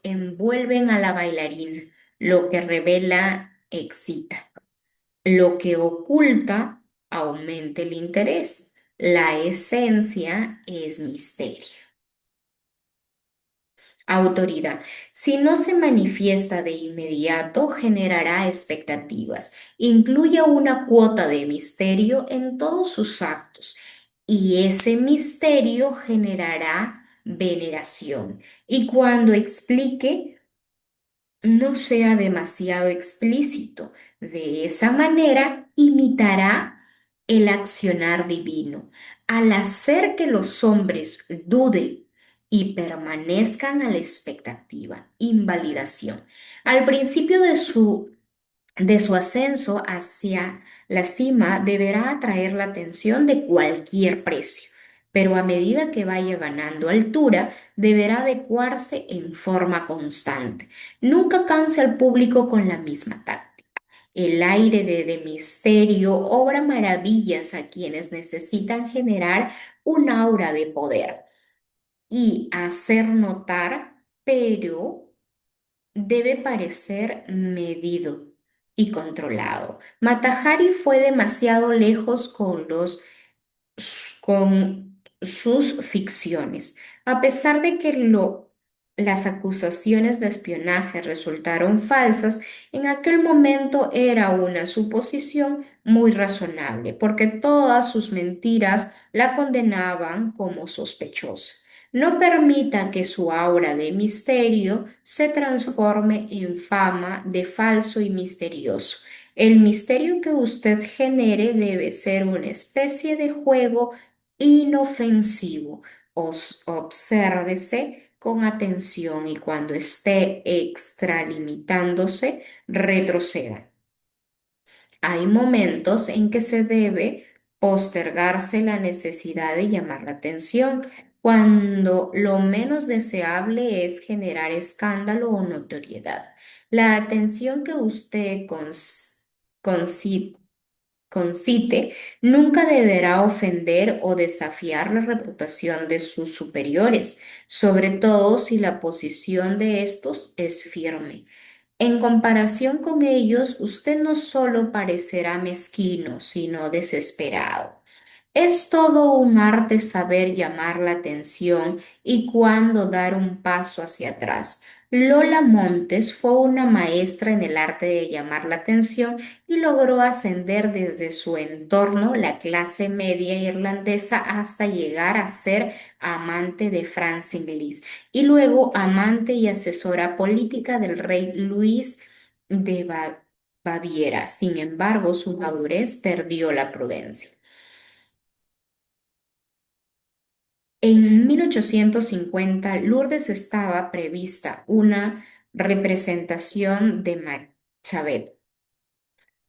envuelven a la bailarina, lo que revela excita, lo que oculta aumenta el interés. La esencia es misterio. Autoridad. Si no se manifiesta de inmediato, generará expectativas. Incluye una cuota de misterio en todos sus actos y ese misterio generará veneración. Y cuando explique, no sea demasiado explícito. De esa manera, imitará el accionar divino. Al hacer que los hombres duden y permanezcan a la expectativa, invalidación. Al principio de su ascenso hacia la cima deberá atraer la atención de cualquier precio, pero a medida que vaya ganando altura, deberá adecuarse en forma constante. Nunca canse al público con la misma táctica. El aire de misterio obra maravillas a quienes necesitan generar un aura de poder y hacer notar, pero debe parecer medido y controlado. Matahari fue demasiado lejos con sus ficciones. A pesar de que las acusaciones de espionaje resultaron falsas, en aquel momento era una suposición muy razonable, porque todas sus mentiras la condenaban como sospechosa. No permita que su aura de misterio se transforme en fama de falso y misterioso. El misterio que usted genere debe ser una especie de juego inofensivo. Obsérvese con atención y cuando esté extralimitándose, retroceda. Hay momentos en que se debe postergarse la necesidad de llamar la atención, cuando lo menos deseable es generar escándalo o notoriedad. La atención que usted consi- concite nunca deberá ofender o desafiar la reputación de sus superiores, sobre todo si la posición de estos es firme. En comparación con ellos, usted no solo parecerá mezquino, sino desesperado. Es todo un arte saber llamar la atención y cuándo dar un paso hacia atrás. Lola Montes fue una maestra en el arte de llamar la atención y logró ascender desde su entorno, la clase media irlandesa, hasta llegar a ser amante de Franz Inglis y luego amante y asesora política del rey Luis de Baviera. Sin embargo, su madurez perdió la prudencia. En 1850, Lourdes estaba prevista una representación de Macbeth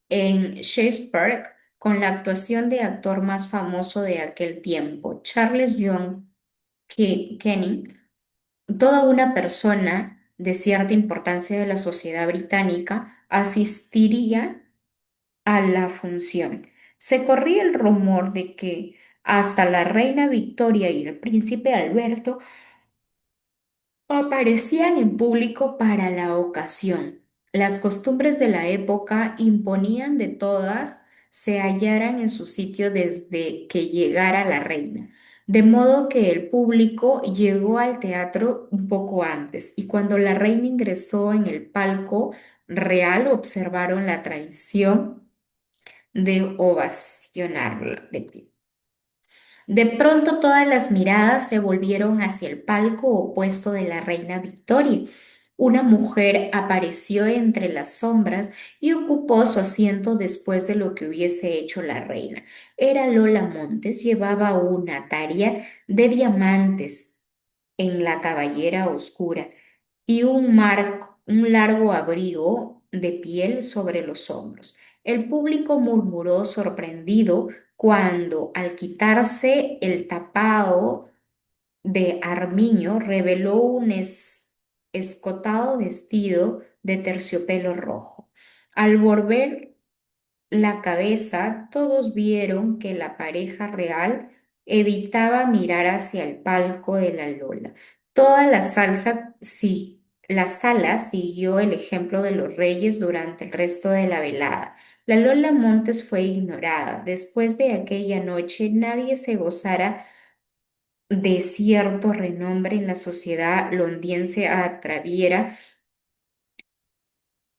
en Shakespeare con la actuación de actor más famoso de aquel tiempo, Charles John Kenny, toda una persona de cierta importancia de la sociedad británica asistiría a la función. Se corría el rumor de que hasta la reina Victoria y el príncipe Alberto aparecían en público para la ocasión. Las costumbres de la época imponían de todas se hallaran en su sitio desde que llegara la reina, de modo que el público llegó al teatro un poco antes y cuando la reina ingresó en el palco real observaron la tradición de ovacionarla de pie. De pronto todas las miradas se volvieron hacia el palco opuesto de la reina Victoria. Una mujer apareció entre las sombras y ocupó su asiento después de lo que hubiese hecho la reina. Era Lola Montes, llevaba una taria de diamantes en la cabellera oscura y un largo abrigo de piel sobre los hombros. El público murmuró sorprendido cuando, al quitarse el tapado de armiño, reveló un escotado vestido de terciopelo rojo. Al volver la cabeza, todos vieron que la pareja real evitaba mirar hacia el palco de la Lola. Toda la salsa, sí, la sala siguió el ejemplo de los reyes durante el resto de la velada. La Lola Montes fue ignorada. Después de aquella noche, nadie se gozara de cierto renombre en la sociedad londinense atreviera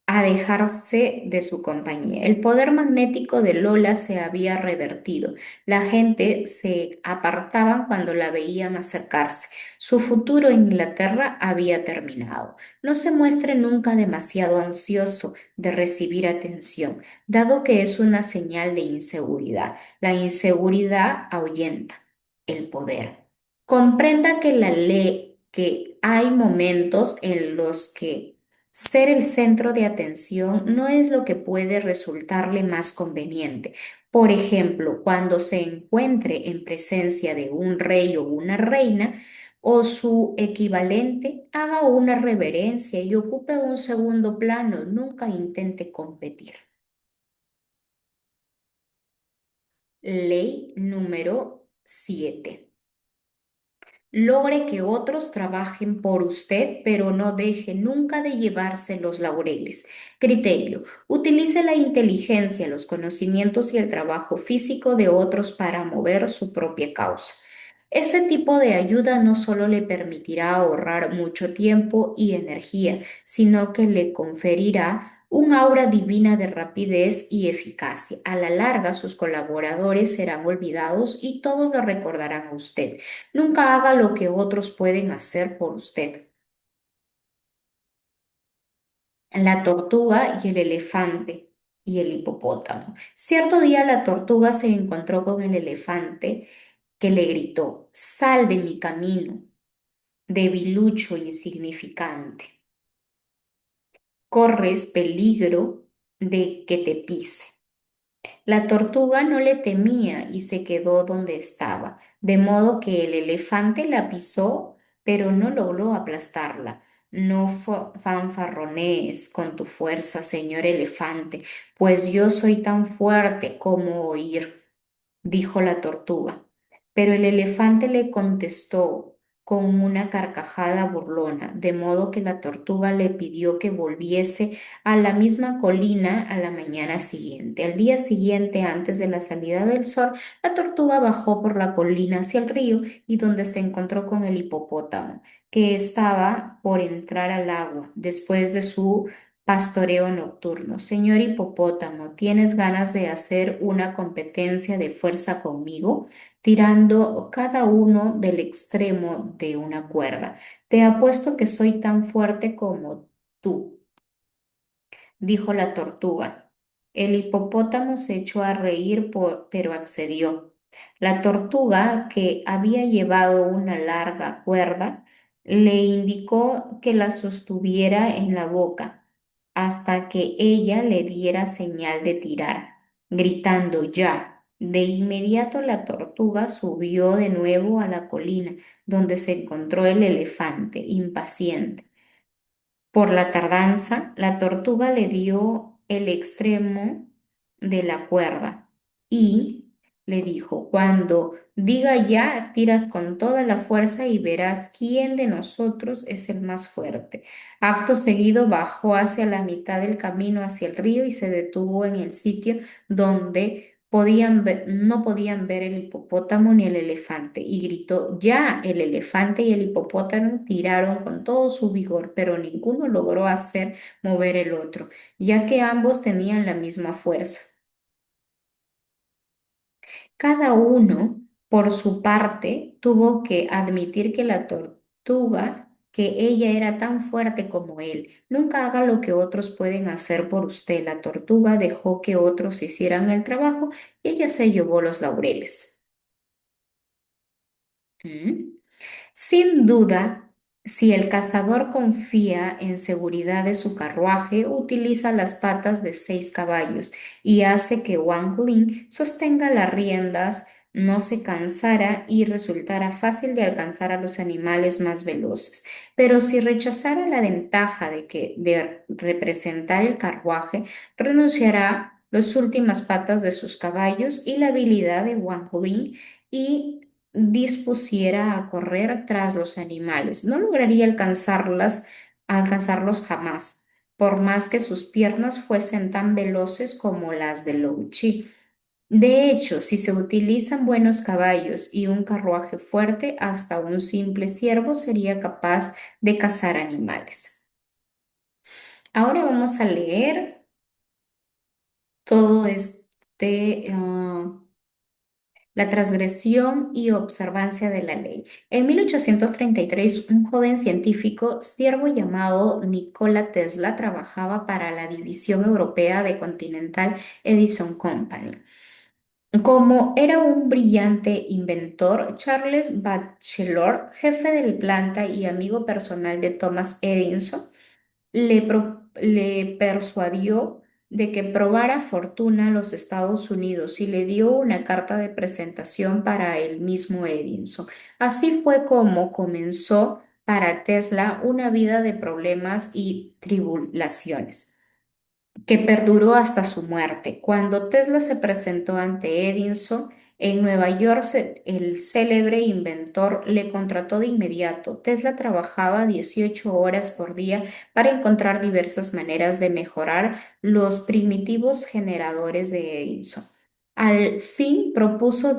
a dejarse de su compañía. El poder magnético de Lola se había revertido. La gente se apartaba cuando la veían acercarse. Su futuro en Inglaterra había terminado. No se muestre nunca demasiado ansioso de recibir atención, dado que es una señal de inseguridad. La inseguridad ahuyenta el poder. Comprenda que la ley, que hay momentos en los que ser el centro de atención no es lo que puede resultarle más conveniente. Por ejemplo, cuando se encuentre en presencia de un rey o una reina o su equivalente, haga una reverencia y ocupe un segundo plano. Nunca intente competir. Ley número 7. Logre que otros trabajen por usted, pero no deje nunca de llevarse los laureles. Criterio. Utilice la inteligencia, los conocimientos y el trabajo físico de otros para mover su propia causa. Ese tipo de ayuda no solo le permitirá ahorrar mucho tiempo y energía, sino que le conferirá un aura divina de rapidez y eficacia. A la larga, sus colaboradores serán olvidados y todos lo recordarán a usted. Nunca haga lo que otros pueden hacer por usted. La tortuga y el elefante y el hipopótamo. Cierto día la tortuga se encontró con el elefante que le gritó, Sal de mi camino, debilucho insignificante. Corres peligro de que te pise. La tortuga no le temía y se quedó donde estaba, de modo que el elefante la pisó, pero no logró aplastarla. No fanfarronees con tu fuerza, señor elefante, pues yo soy tan fuerte como oír, dijo la tortuga. Pero el elefante le contestó con una carcajada burlona, de modo que la tortuga le pidió que volviese a la misma colina a la mañana siguiente. Al día siguiente, antes de la salida del sol, la tortuga bajó por la colina hacia el río y donde se encontró con el hipopótamo, que estaba por entrar al agua después de su pastoreo nocturno. Señor hipopótamo, ¿tienes ganas de hacer una competencia de fuerza conmigo, tirando cada uno del extremo de una cuerda? Te apuesto que soy tan fuerte como tú, dijo la tortuga. El hipopótamo se echó a reír, pero accedió. La tortuga, que había llevado una larga cuerda, le indicó que la sostuviera en la boca hasta que ella le diera señal de tirar. gritando ya. De inmediato la tortuga subió de nuevo a la colina, donde se encontró el elefante, impaciente. Por la tardanza, la tortuga le dio el extremo de la cuerda y le dijo, cuando diga ya, tiras con toda la fuerza y verás quién de nosotros es el más fuerte. Acto seguido bajó hacia la mitad del camino hacia el río y se detuvo en el sitio donde no podían ver el hipopótamo ni el elefante y gritó, ya, el elefante y el hipopótamo tiraron con todo su vigor, pero ninguno logró hacer mover el otro, ya que ambos tenían la misma fuerza. Cada uno, por su parte, tuvo que admitir que la tortuga, que ella era tan fuerte como él. Nunca haga lo que otros pueden hacer por usted. La tortuga dejó que otros hicieran el trabajo y ella se llevó los laureles. ¿Mm? Sin duda, si el cazador confía en seguridad de su carruaje, utiliza las patas de 6 caballos y hace que Wang Ling sostenga las riendas, no se cansara y resultara fácil de alcanzar a los animales más veloces. Pero si rechazara la ventaja de representar el carruaje, renunciará las últimas patas de sus caballos y la habilidad de Wang Ling y dispusiera a correr tras los animales. No lograría alcanzarlos jamás, por más que sus piernas fuesen tan veloces como las de Lou Chi. De hecho, si se utilizan buenos caballos y un carruaje fuerte, hasta un simple ciervo sería capaz de cazar animales. Ahora vamos a leer todo la transgresión y observancia de la ley. En 1833, un joven científico, siervo llamado Nikola Tesla, trabajaba para la división europea de Continental Edison Company. Como era un brillante inventor, Charles Batchelor, jefe del planta y amigo personal de Thomas Edison, le persuadió de que probara fortuna a los Estados Unidos y le dio una carta de presentación para el mismo Edison. Así fue como comenzó para Tesla una vida de problemas y tribulaciones que perduró hasta su muerte. Cuando Tesla se presentó ante Edison en Nueva York, el célebre inventor le contrató de inmediato. Tesla trabajaba 18 horas por día para encontrar diversas maneras de mejorar los primitivos generadores de Edison. Al fin propuso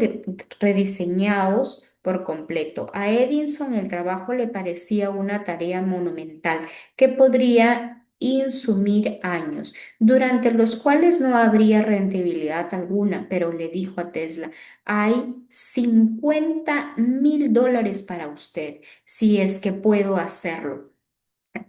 rediseñados por completo. A Edison el trabajo le parecía una tarea monumental que podría insumir años durante los cuales no habría rentabilidad alguna, pero le dijo a Tesla, hay $50,000 para usted, si es que puedo hacerlo.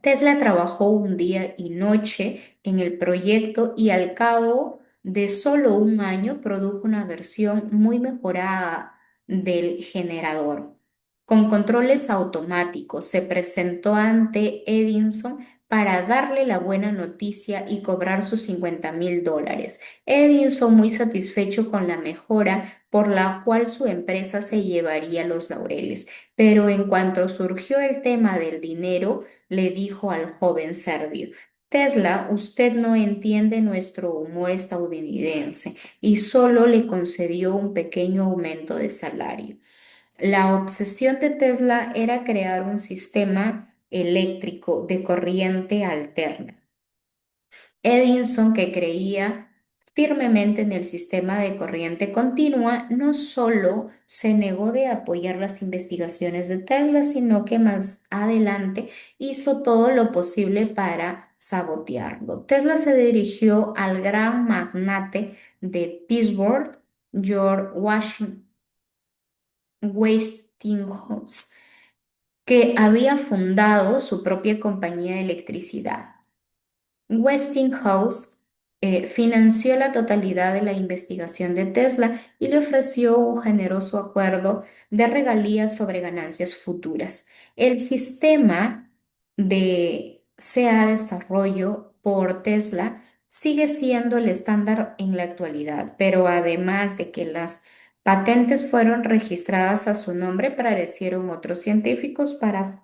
Tesla trabajó un día y noche en el proyecto y al cabo de solo un año produjo una versión muy mejorada del generador. Con controles automáticos, se presentó ante Edison para darle la buena noticia y cobrar sus $50,000. Edison, muy satisfecho con la mejora, por la cual su empresa se llevaría los laureles. Pero en cuanto surgió el tema del dinero, le dijo al joven serbio, Tesla, usted no entiende nuestro humor estadounidense y solo le concedió un pequeño aumento de salario. La obsesión de Tesla era crear un sistema eléctrico de corriente alterna. Edison, que creía firmemente en el sistema de corriente continua, no solo se negó de apoyar las investigaciones de Tesla, sino que más adelante hizo todo lo posible para sabotearlo. Tesla se dirigió al gran magnate de Pittsburgh, George Westinghouse, que había fundado su propia compañía de electricidad. Westinghouse financió la totalidad de la investigación de Tesla y le ofreció un generoso acuerdo de regalías sobre ganancias futuras. El sistema de SEA desarrollo por Tesla sigue siendo el estándar en la actualidad, pero además de que las patentes fueron registradas a su nombre, aparecieron otros científicos para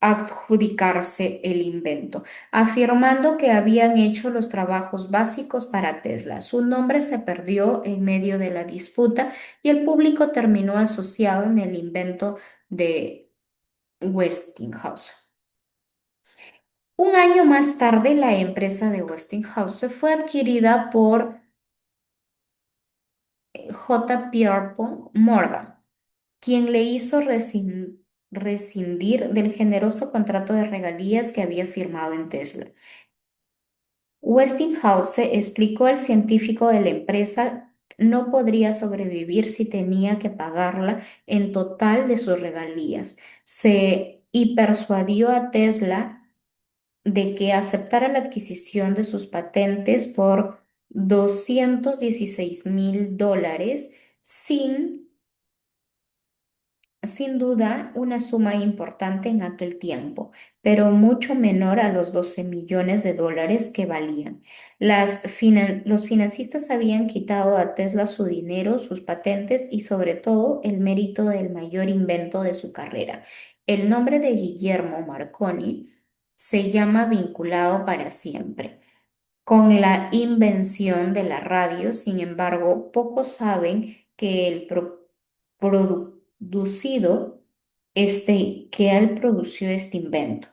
adjudicarse el invento, afirmando que habían hecho los trabajos básicos para Tesla. Su nombre se perdió en medio de la disputa y el público terminó asociado en el invento de Westinghouse. Un año más tarde, la empresa de Westinghouse fue adquirida por J. Morgan, quien le hizo rescindir del generoso contrato de regalías que había firmado en Tesla. Westinghouse explicó al científico de la empresa no podría sobrevivir si tenía que pagarla en total de sus regalías. Y persuadió a Tesla de que aceptara la adquisición de sus patentes por $216,000 sin sin duda, una suma importante en aquel tiempo, pero mucho menor a los 12 millones de dólares que valían. Los financistas habían quitado a Tesla su dinero, sus patentes y sobre todo el mérito del mayor invento de su carrera. El nombre de Guillermo Marconi se llama vinculado para siempre con la invención de la radio. Sin embargo, pocos saben que producido que él produció este invento.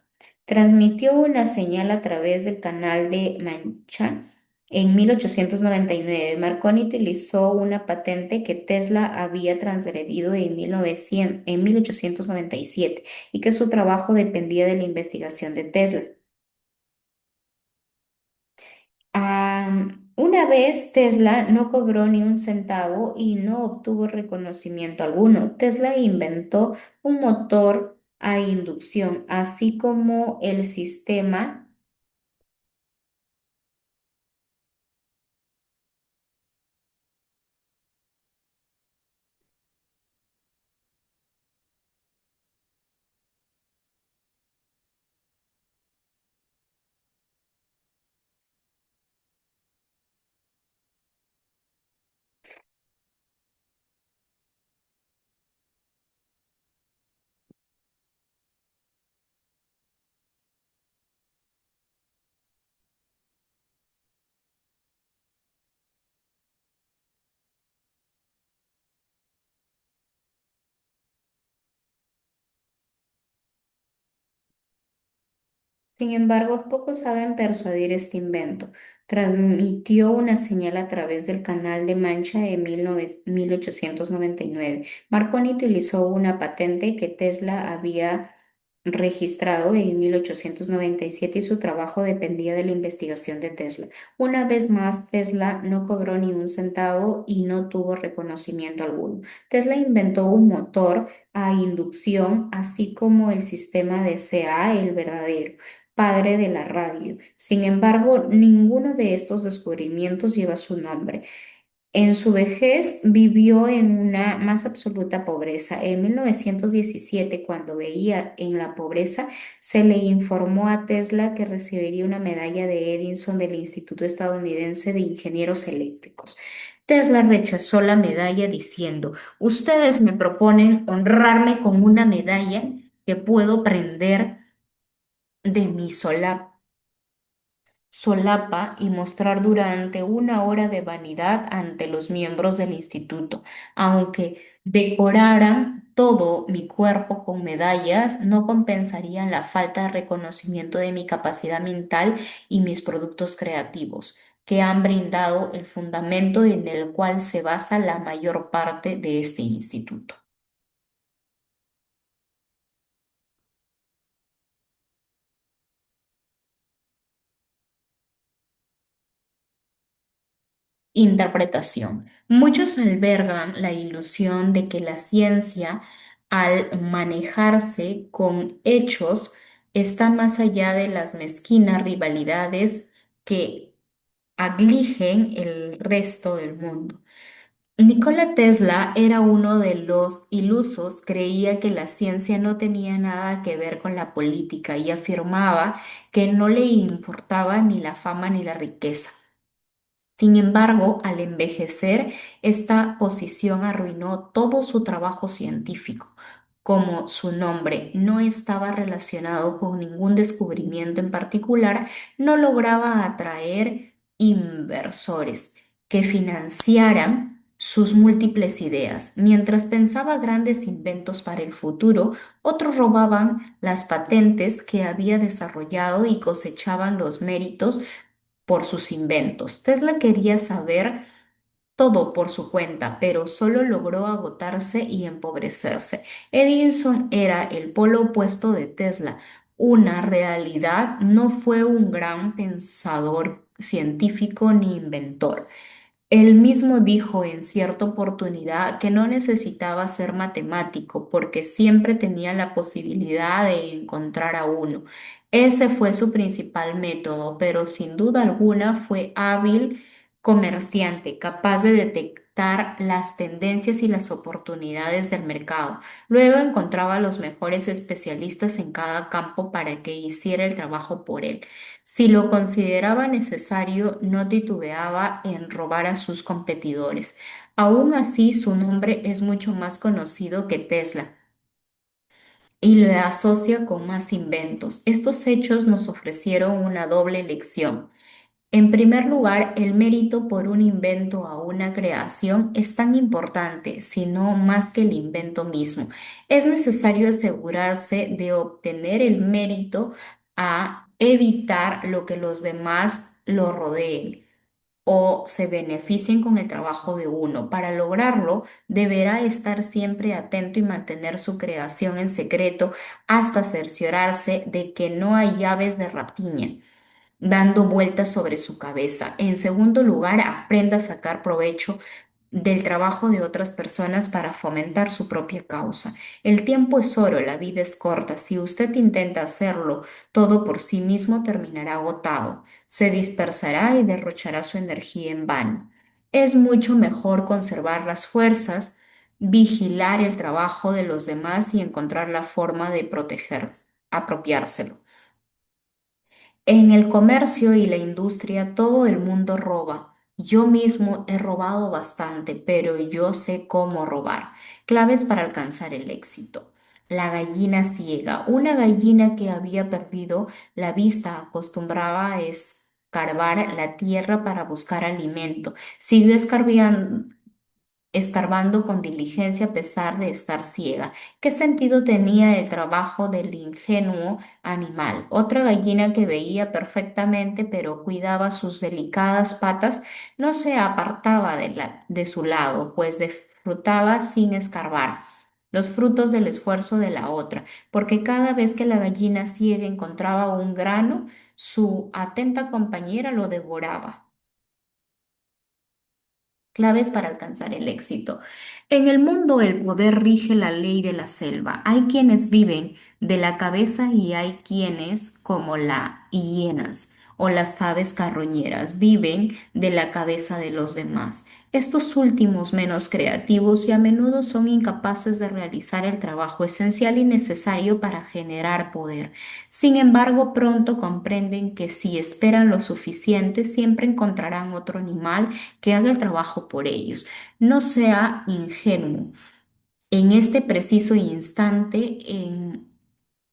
Transmitió una señal a través del canal de Mancha en 1899. Marconi utilizó una patente que Tesla había transgredido en 1897 y que su trabajo dependía de la investigación de Tesla. Una vez Tesla no cobró ni un centavo y no obtuvo reconocimiento alguno. Tesla inventó un motor a inducción, así como el sistema. Sin embargo, pocos saben persuadir este invento. Transmitió una señal a través del canal de Mancha en 1899. Marconi utilizó una patente que Tesla había registrado en 1897 y su trabajo dependía de la investigación de Tesla. Una vez más, Tesla no cobró ni un centavo y no tuvo reconocimiento alguno. Tesla inventó un motor a inducción, así como el sistema de CA, el verdadero padre de la radio. Sin embargo, ninguno de estos descubrimientos lleva su nombre. En su vejez vivió en una más absoluta pobreza. En 1917, cuando veía en la pobreza, se le informó a Tesla que recibiría una medalla de Edison del Instituto Estadounidense de Ingenieros Eléctricos. Tesla rechazó la medalla diciendo, ustedes me proponen honrarme con una medalla que puedo prender de mi solapa y mostrar durante una hora de vanidad ante los miembros del instituto. Aunque decoraran todo mi cuerpo con medallas, no compensarían la falta de reconocimiento de mi capacidad mental y mis productos creativos, que han brindado el fundamento en el cual se basa la mayor parte de este instituto. Interpretación. Muchos albergan la ilusión de que la ciencia, al manejarse con hechos, está más allá de las mezquinas rivalidades que agligen el resto del mundo. Nikola Tesla era uno de los ilusos, creía que la ciencia no tenía nada que ver con la política y afirmaba que no le importaba ni la fama ni la riqueza. Sin embargo, al envejecer, esta posición arruinó todo su trabajo científico. Como su nombre no estaba relacionado con ningún descubrimiento en particular, no lograba atraer inversores que financiaran sus múltiples ideas. Mientras pensaba grandes inventos para el futuro, otros robaban las patentes que había desarrollado y cosechaban los méritos por sus inventos. Tesla quería saber todo por su cuenta, pero solo logró agotarse y empobrecerse. Edison era el polo opuesto de Tesla. Una realidad, no fue un gran pensador científico ni inventor. Él mismo dijo en cierta oportunidad que no necesitaba ser matemático porque siempre tenía la posibilidad de encontrar a uno. Ese fue su principal método, pero sin duda alguna fue hábil comerciante, capaz de detectar las tendencias y las oportunidades del mercado. Luego encontraba a los mejores especialistas en cada campo para que hiciera el trabajo por él. Si lo consideraba necesario, no titubeaba en robar a sus competidores. Aún así, su nombre es mucho más conocido que Tesla y lo asocia con más inventos. Estos hechos nos ofrecieron una doble lección. En primer lugar, el mérito por un invento o una creación es tan importante, si no más que el invento mismo. Es necesario asegurarse de obtener el mérito a evitar lo que los demás lo rodeen o se beneficien con el trabajo de uno. Para lograrlo, deberá estar siempre atento y mantener su creación en secreto hasta cerciorarse de que no hay llaves de rapiña dando vueltas sobre su cabeza. En segundo lugar, aprenda a sacar provecho del trabajo de otras personas para fomentar su propia causa. El tiempo es oro, la vida es corta. Si usted intenta hacerlo todo por sí mismo, terminará agotado, se dispersará y derrochará su energía en vano. Es mucho mejor conservar las fuerzas, vigilar el trabajo de los demás y encontrar la forma de proteger, apropiárselo. En el comercio y la industria todo el mundo roba. Yo mismo he robado bastante, pero yo sé cómo robar. Claves para alcanzar el éxito. La gallina ciega. Una gallina que había perdido la vista acostumbraba a escarbar la tierra para buscar alimento. Siguió escarbando con diligencia a pesar de estar ciega. ¿Qué sentido tenía el trabajo del ingenuo animal? Otra gallina que veía perfectamente pero cuidaba sus delicadas patas no se apartaba de su lado, pues disfrutaba sin escarbar los frutos del esfuerzo de la otra, porque cada vez que la gallina ciega encontraba un grano, su atenta compañera lo devoraba. Claves para alcanzar el éxito. En el mundo el poder rige la ley de la selva. Hay quienes viven de la cabeza y hay quienes, como las hienas o las aves carroñeras, viven de la cabeza de los demás. Estos últimos menos creativos y a menudo son incapaces de realizar el trabajo esencial y necesario para generar poder. Sin embargo, pronto comprenden que si esperan lo suficiente, siempre encontrarán otro animal que haga el trabajo por ellos. No sea ingenuo. En este preciso instante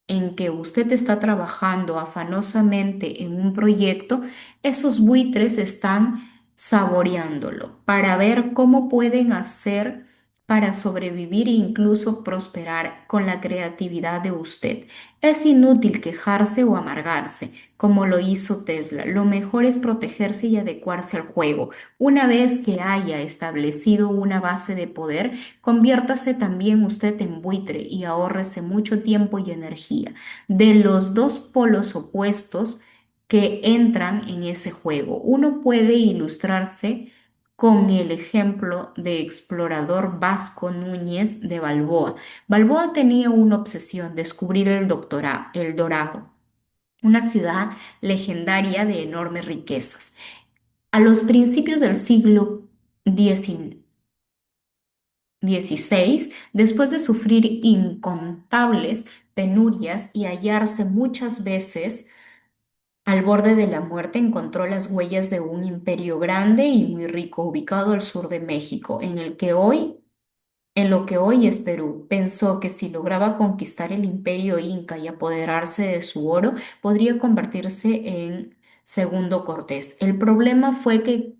en que usted está trabajando afanosamente en un proyecto, esos buitres están saboreándolo para ver cómo pueden hacer para sobrevivir e incluso prosperar con la creatividad de usted. Es inútil quejarse o amargarse, como lo hizo Tesla. Lo mejor es protegerse y adecuarse al juego. Una vez que haya establecido una base de poder, conviértase también usted en buitre y ahórrese mucho tiempo y energía de los dos polos opuestos que entran en ese juego. Uno puede ilustrarse con el ejemplo de explorador vasco Núñez de Balboa. Balboa tenía una obsesión, descubrir el Dorado, una ciudad legendaria de enormes riquezas. A los principios del siglo XIX, XVI, después de sufrir incontables penurias y hallarse muchas veces al borde de la muerte, encontró las huellas de un imperio grande y muy rico ubicado al sur de México, en lo que hoy es Perú. Pensó que si lograba conquistar el imperio inca y apoderarse de su oro, podría convertirse en segundo Cortés. El problema fue que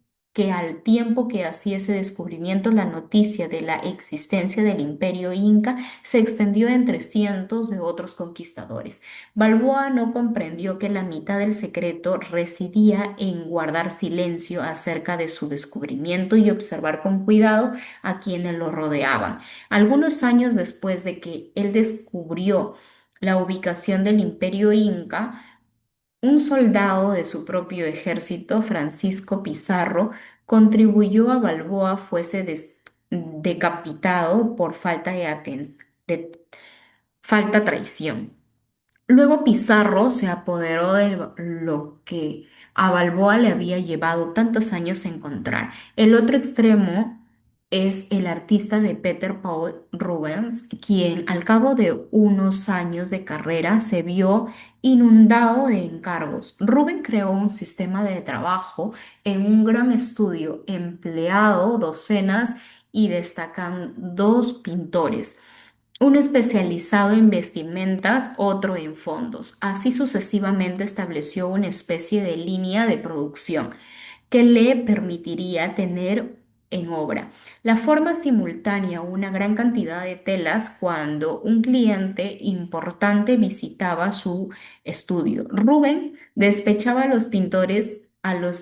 al tiempo que hacía ese descubrimiento, la noticia de la existencia del imperio inca se extendió entre cientos de otros conquistadores. Balboa no comprendió que la mitad del secreto residía en guardar silencio acerca de su descubrimiento y observar con cuidado a quienes lo rodeaban. Algunos años después de que él descubrió la ubicación del imperio inca, un soldado de su propio ejército, Francisco Pizarro, contribuyó a Balboa fuese decapitado por de falta traición. Luego Pizarro se apoderó de lo que a Balboa le había llevado tantos años encontrar. El otro extremo es el artista de Peter Paul Rubens, quien al cabo de unos años de carrera se vio inundado de encargos. Rubens creó un sistema de trabajo en un gran estudio, empleado docenas y destacan dos pintores, uno especializado en vestimentas, otro en fondos. Así sucesivamente estableció una especie de línea de producción que le permitiría tener en obra la forma simultánea una gran cantidad de telas cuando un cliente importante visitaba su estudio. Rubén despechaba a los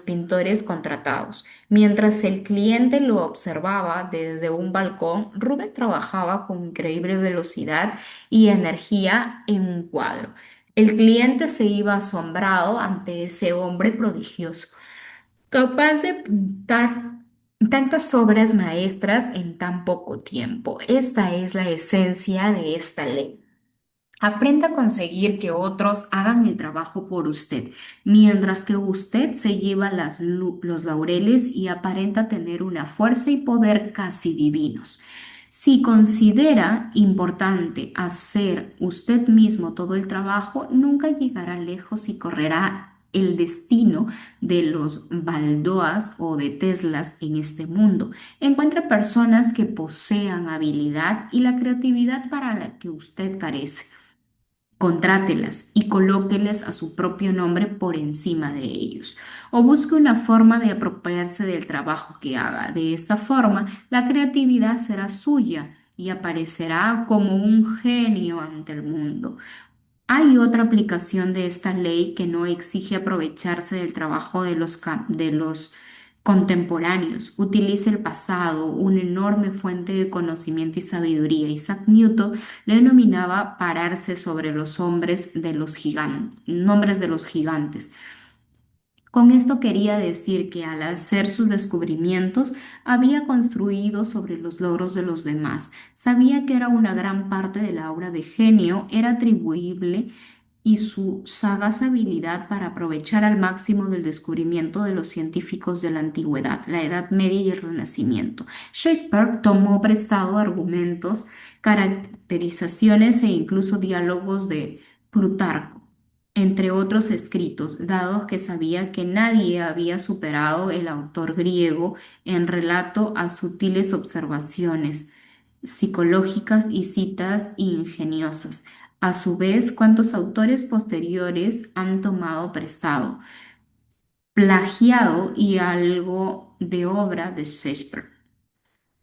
pintores contratados. Mientras el cliente lo observaba desde un balcón, Rubén trabajaba con increíble velocidad y energía en un cuadro. El cliente se iba asombrado ante ese hombre prodigioso, capaz de pintar tantas obras maestras en tan poco tiempo. Esta es la esencia de esta ley. Aprenda a conseguir que otros hagan el trabajo por usted, mientras que usted se lleva los laureles y aparenta tener una fuerza y poder casi divinos. Si considera importante hacer usted mismo todo el trabajo, nunca llegará lejos y correrá el destino de los Baldoas o de Teslas en este mundo. Encuentre personas que posean habilidad y la creatividad para la que usted carece. Contrátelas y colóqueles a su propio nombre por encima de ellos. O busque una forma de apropiarse del trabajo que haga. De esta forma, la creatividad será suya y aparecerá como un genio ante el mundo. Hay otra aplicación de esta ley que no exige aprovecharse del trabajo de los contemporáneos. Utiliza el pasado, una enorme fuente de conocimiento y sabiduría. Isaac Newton le denominaba pararse sobre los hombres de los nombres de los gigantes. Con esto quería decir que al hacer sus descubrimientos había construido sobre los logros de los demás. Sabía que era una gran parte de la obra de genio era atribuible y su sagaz habilidad para aprovechar al máximo del descubrimiento de los científicos de la antigüedad, la Edad Media y el Renacimiento. Shakespeare tomó prestado argumentos, caracterizaciones e incluso diálogos de Plutarco, entre otros escritos, dados que sabía que nadie había superado el autor griego en relato a sutiles observaciones psicológicas y citas ingeniosas. A su vez, cuantos autores posteriores han tomado prestado, plagiado y algo de obra de Shakespeare.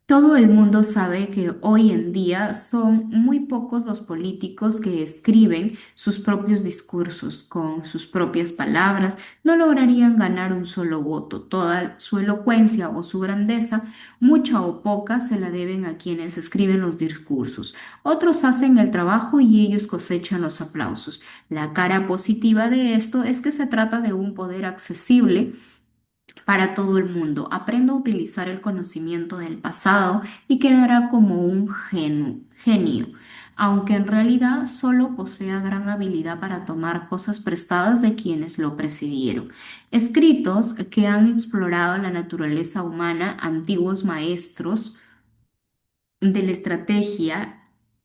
Todo el mundo sabe que hoy en día son muy pocos los políticos que escriben sus propios discursos con sus propias palabras. No lograrían ganar un solo voto. Toda su elocuencia o su grandeza, mucha o poca, se la deben a quienes escriben los discursos. Otros hacen el trabajo y ellos cosechan los aplausos. La cara positiva de esto es que se trata de un poder accesible para todo el mundo. Aprenda a utilizar el conocimiento del pasado y quedará como un genio, aunque en realidad solo posea gran habilidad para tomar cosas prestadas de quienes lo precedieron. Escritos que han explorado la naturaleza humana, antiguos maestros de la estrategia,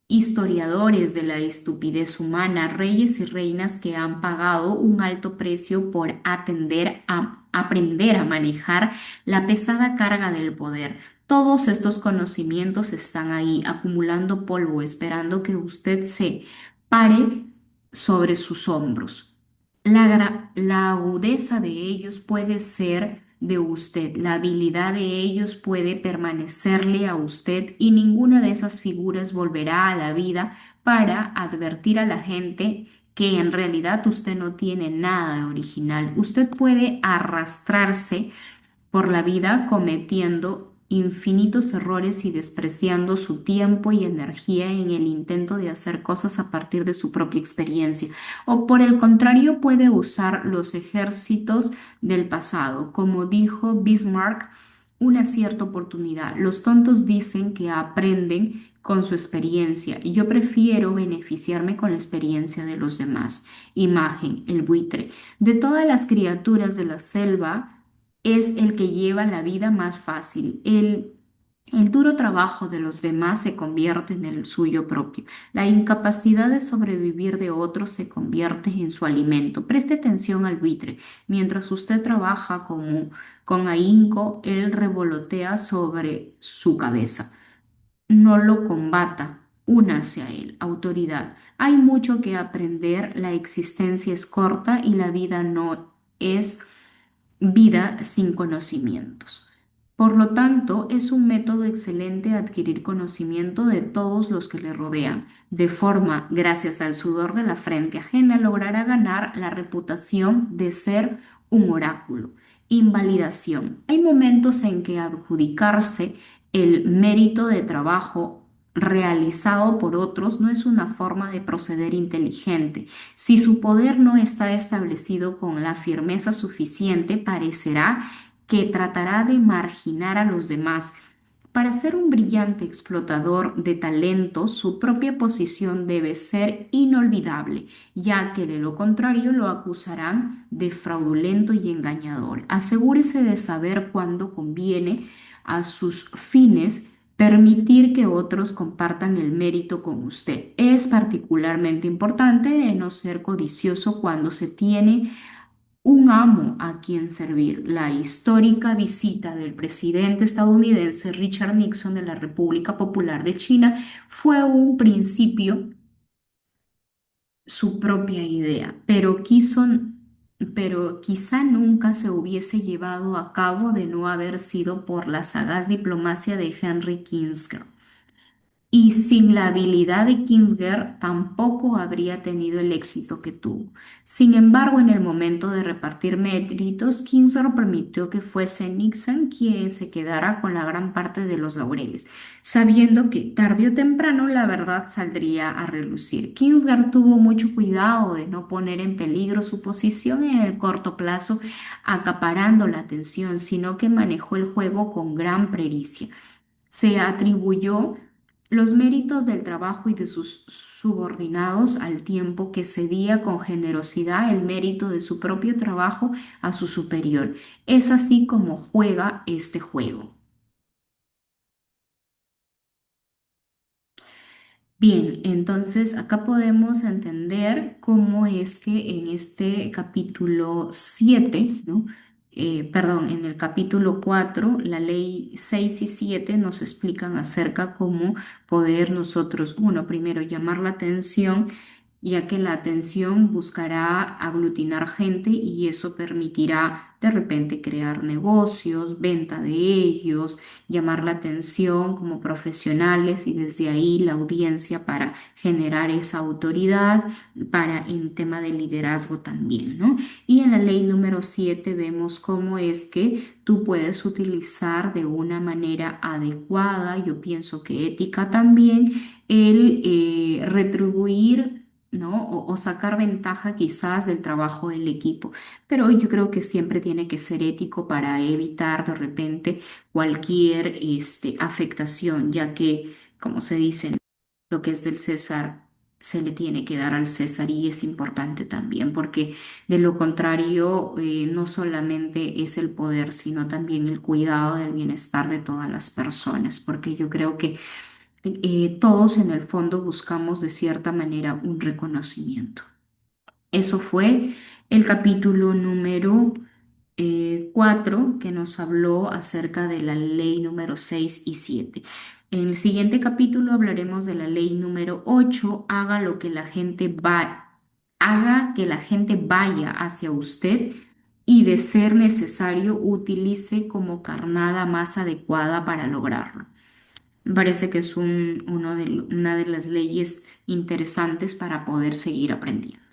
historiadores de la estupidez humana, reyes y reinas que han pagado un alto precio por aprender a manejar la pesada carga del poder. Todos estos conocimientos están ahí acumulando polvo, esperando que usted se pare sobre sus hombros. La agudeza de ellos puede ser de usted, la habilidad de ellos puede permanecerle a usted y ninguna de esas figuras volverá a la vida para advertir a la gente que en realidad usted no tiene nada de original. Usted puede arrastrarse por la vida cometiendo infinitos errores y despreciando su tiempo y energía en el intento de hacer cosas a partir de su propia experiencia. O por el contrario, puede usar los ejércitos del pasado. Como dijo Bismarck, una cierta oportunidad. Los tontos dicen que aprenden con su experiencia y yo prefiero beneficiarme con la experiencia de los demás. Imagen, el buitre. De todas las criaturas de la selva, es el que lleva la vida más fácil. El duro trabajo de los demás se convierte en el suyo propio. La incapacidad de sobrevivir de otros se convierte en su alimento. Preste atención al buitre. Mientras usted trabaja con ahínco, él revolotea sobre su cabeza. No lo combata. Únase a él. Autoridad. Hay mucho que aprender. La existencia es corta y la vida no es vida sin conocimientos. Por lo tanto, es un método excelente adquirir conocimiento de todos los que le rodean. De forma, gracias al sudor de la frente ajena, logrará ganar la reputación de ser un oráculo. Invalidación. Hay momentos en que adjudicarse el mérito de trabajo realizado por otros no es una forma de proceder inteligente. Si su poder no está establecido con la firmeza suficiente, parecerá que tratará de marginar a los demás. Para ser un brillante explotador de talentos, su propia posición debe ser inolvidable, ya que de lo contrario lo acusarán de fraudulento y engañador. Asegúrese de saber cuándo conviene a sus fines permitir que otros compartan el mérito con usted. Es particularmente importante no ser codicioso cuando se tiene un amo a quien servir. La histórica visita del presidente estadounidense Richard Nixon de la República Popular de China fue un principio su propia idea, pero quizá nunca se hubiese llevado a cabo de no haber sido por la sagaz diplomacia de Henry Kissinger. Y sin la habilidad de Kissinger tampoco habría tenido el éxito que tuvo. Sin embargo, en el momento de repartir méritos, Kissinger permitió que fuese Nixon quien se quedara con la gran parte de los laureles, sabiendo que tarde o temprano la verdad saldría a relucir. Kissinger tuvo mucho cuidado de no poner en peligro su posición en el corto plazo, acaparando la atención, sino que manejó el juego con gran pericia. Se atribuyó los méritos del trabajo y de sus subordinados al tiempo que cedía con generosidad el mérito de su propio trabajo a su superior. Es así como juega este juego. Bien, entonces acá podemos entender cómo es que en este capítulo 7, ¿no? Perdón, en el capítulo 4, la ley 6 y 7 nos explican acerca cómo poder nosotros, uno, primero llamar la atención, ya que la atención buscará aglutinar gente y eso permitirá de repente crear negocios, venta de ellos, llamar la atención como profesionales y desde ahí la audiencia para generar esa autoridad para en tema de liderazgo también, ¿no? Y en la ley número 7 vemos cómo es que tú puedes utilizar de una manera adecuada, yo pienso que ética también, el retribuir, ¿no? O sacar ventaja quizás del trabajo del equipo. Pero yo creo que siempre tiene que ser ético para evitar de repente cualquier afectación, ya que, como se dice, lo que es del César se le tiene que dar al César y es importante también, porque de lo contrario, no solamente es el poder, sino también el cuidado del bienestar de todas las personas, porque yo creo que todos en el fondo buscamos de cierta manera un reconocimiento. Eso fue el capítulo número 4 que nos habló acerca de la ley número 6 y 7. En el siguiente capítulo hablaremos de la ley número 8. Haga que la gente vaya hacia usted y de ser necesario utilice como carnada más adecuada para lograrlo. Me parece que es una de las leyes interesantes para poder seguir aprendiendo.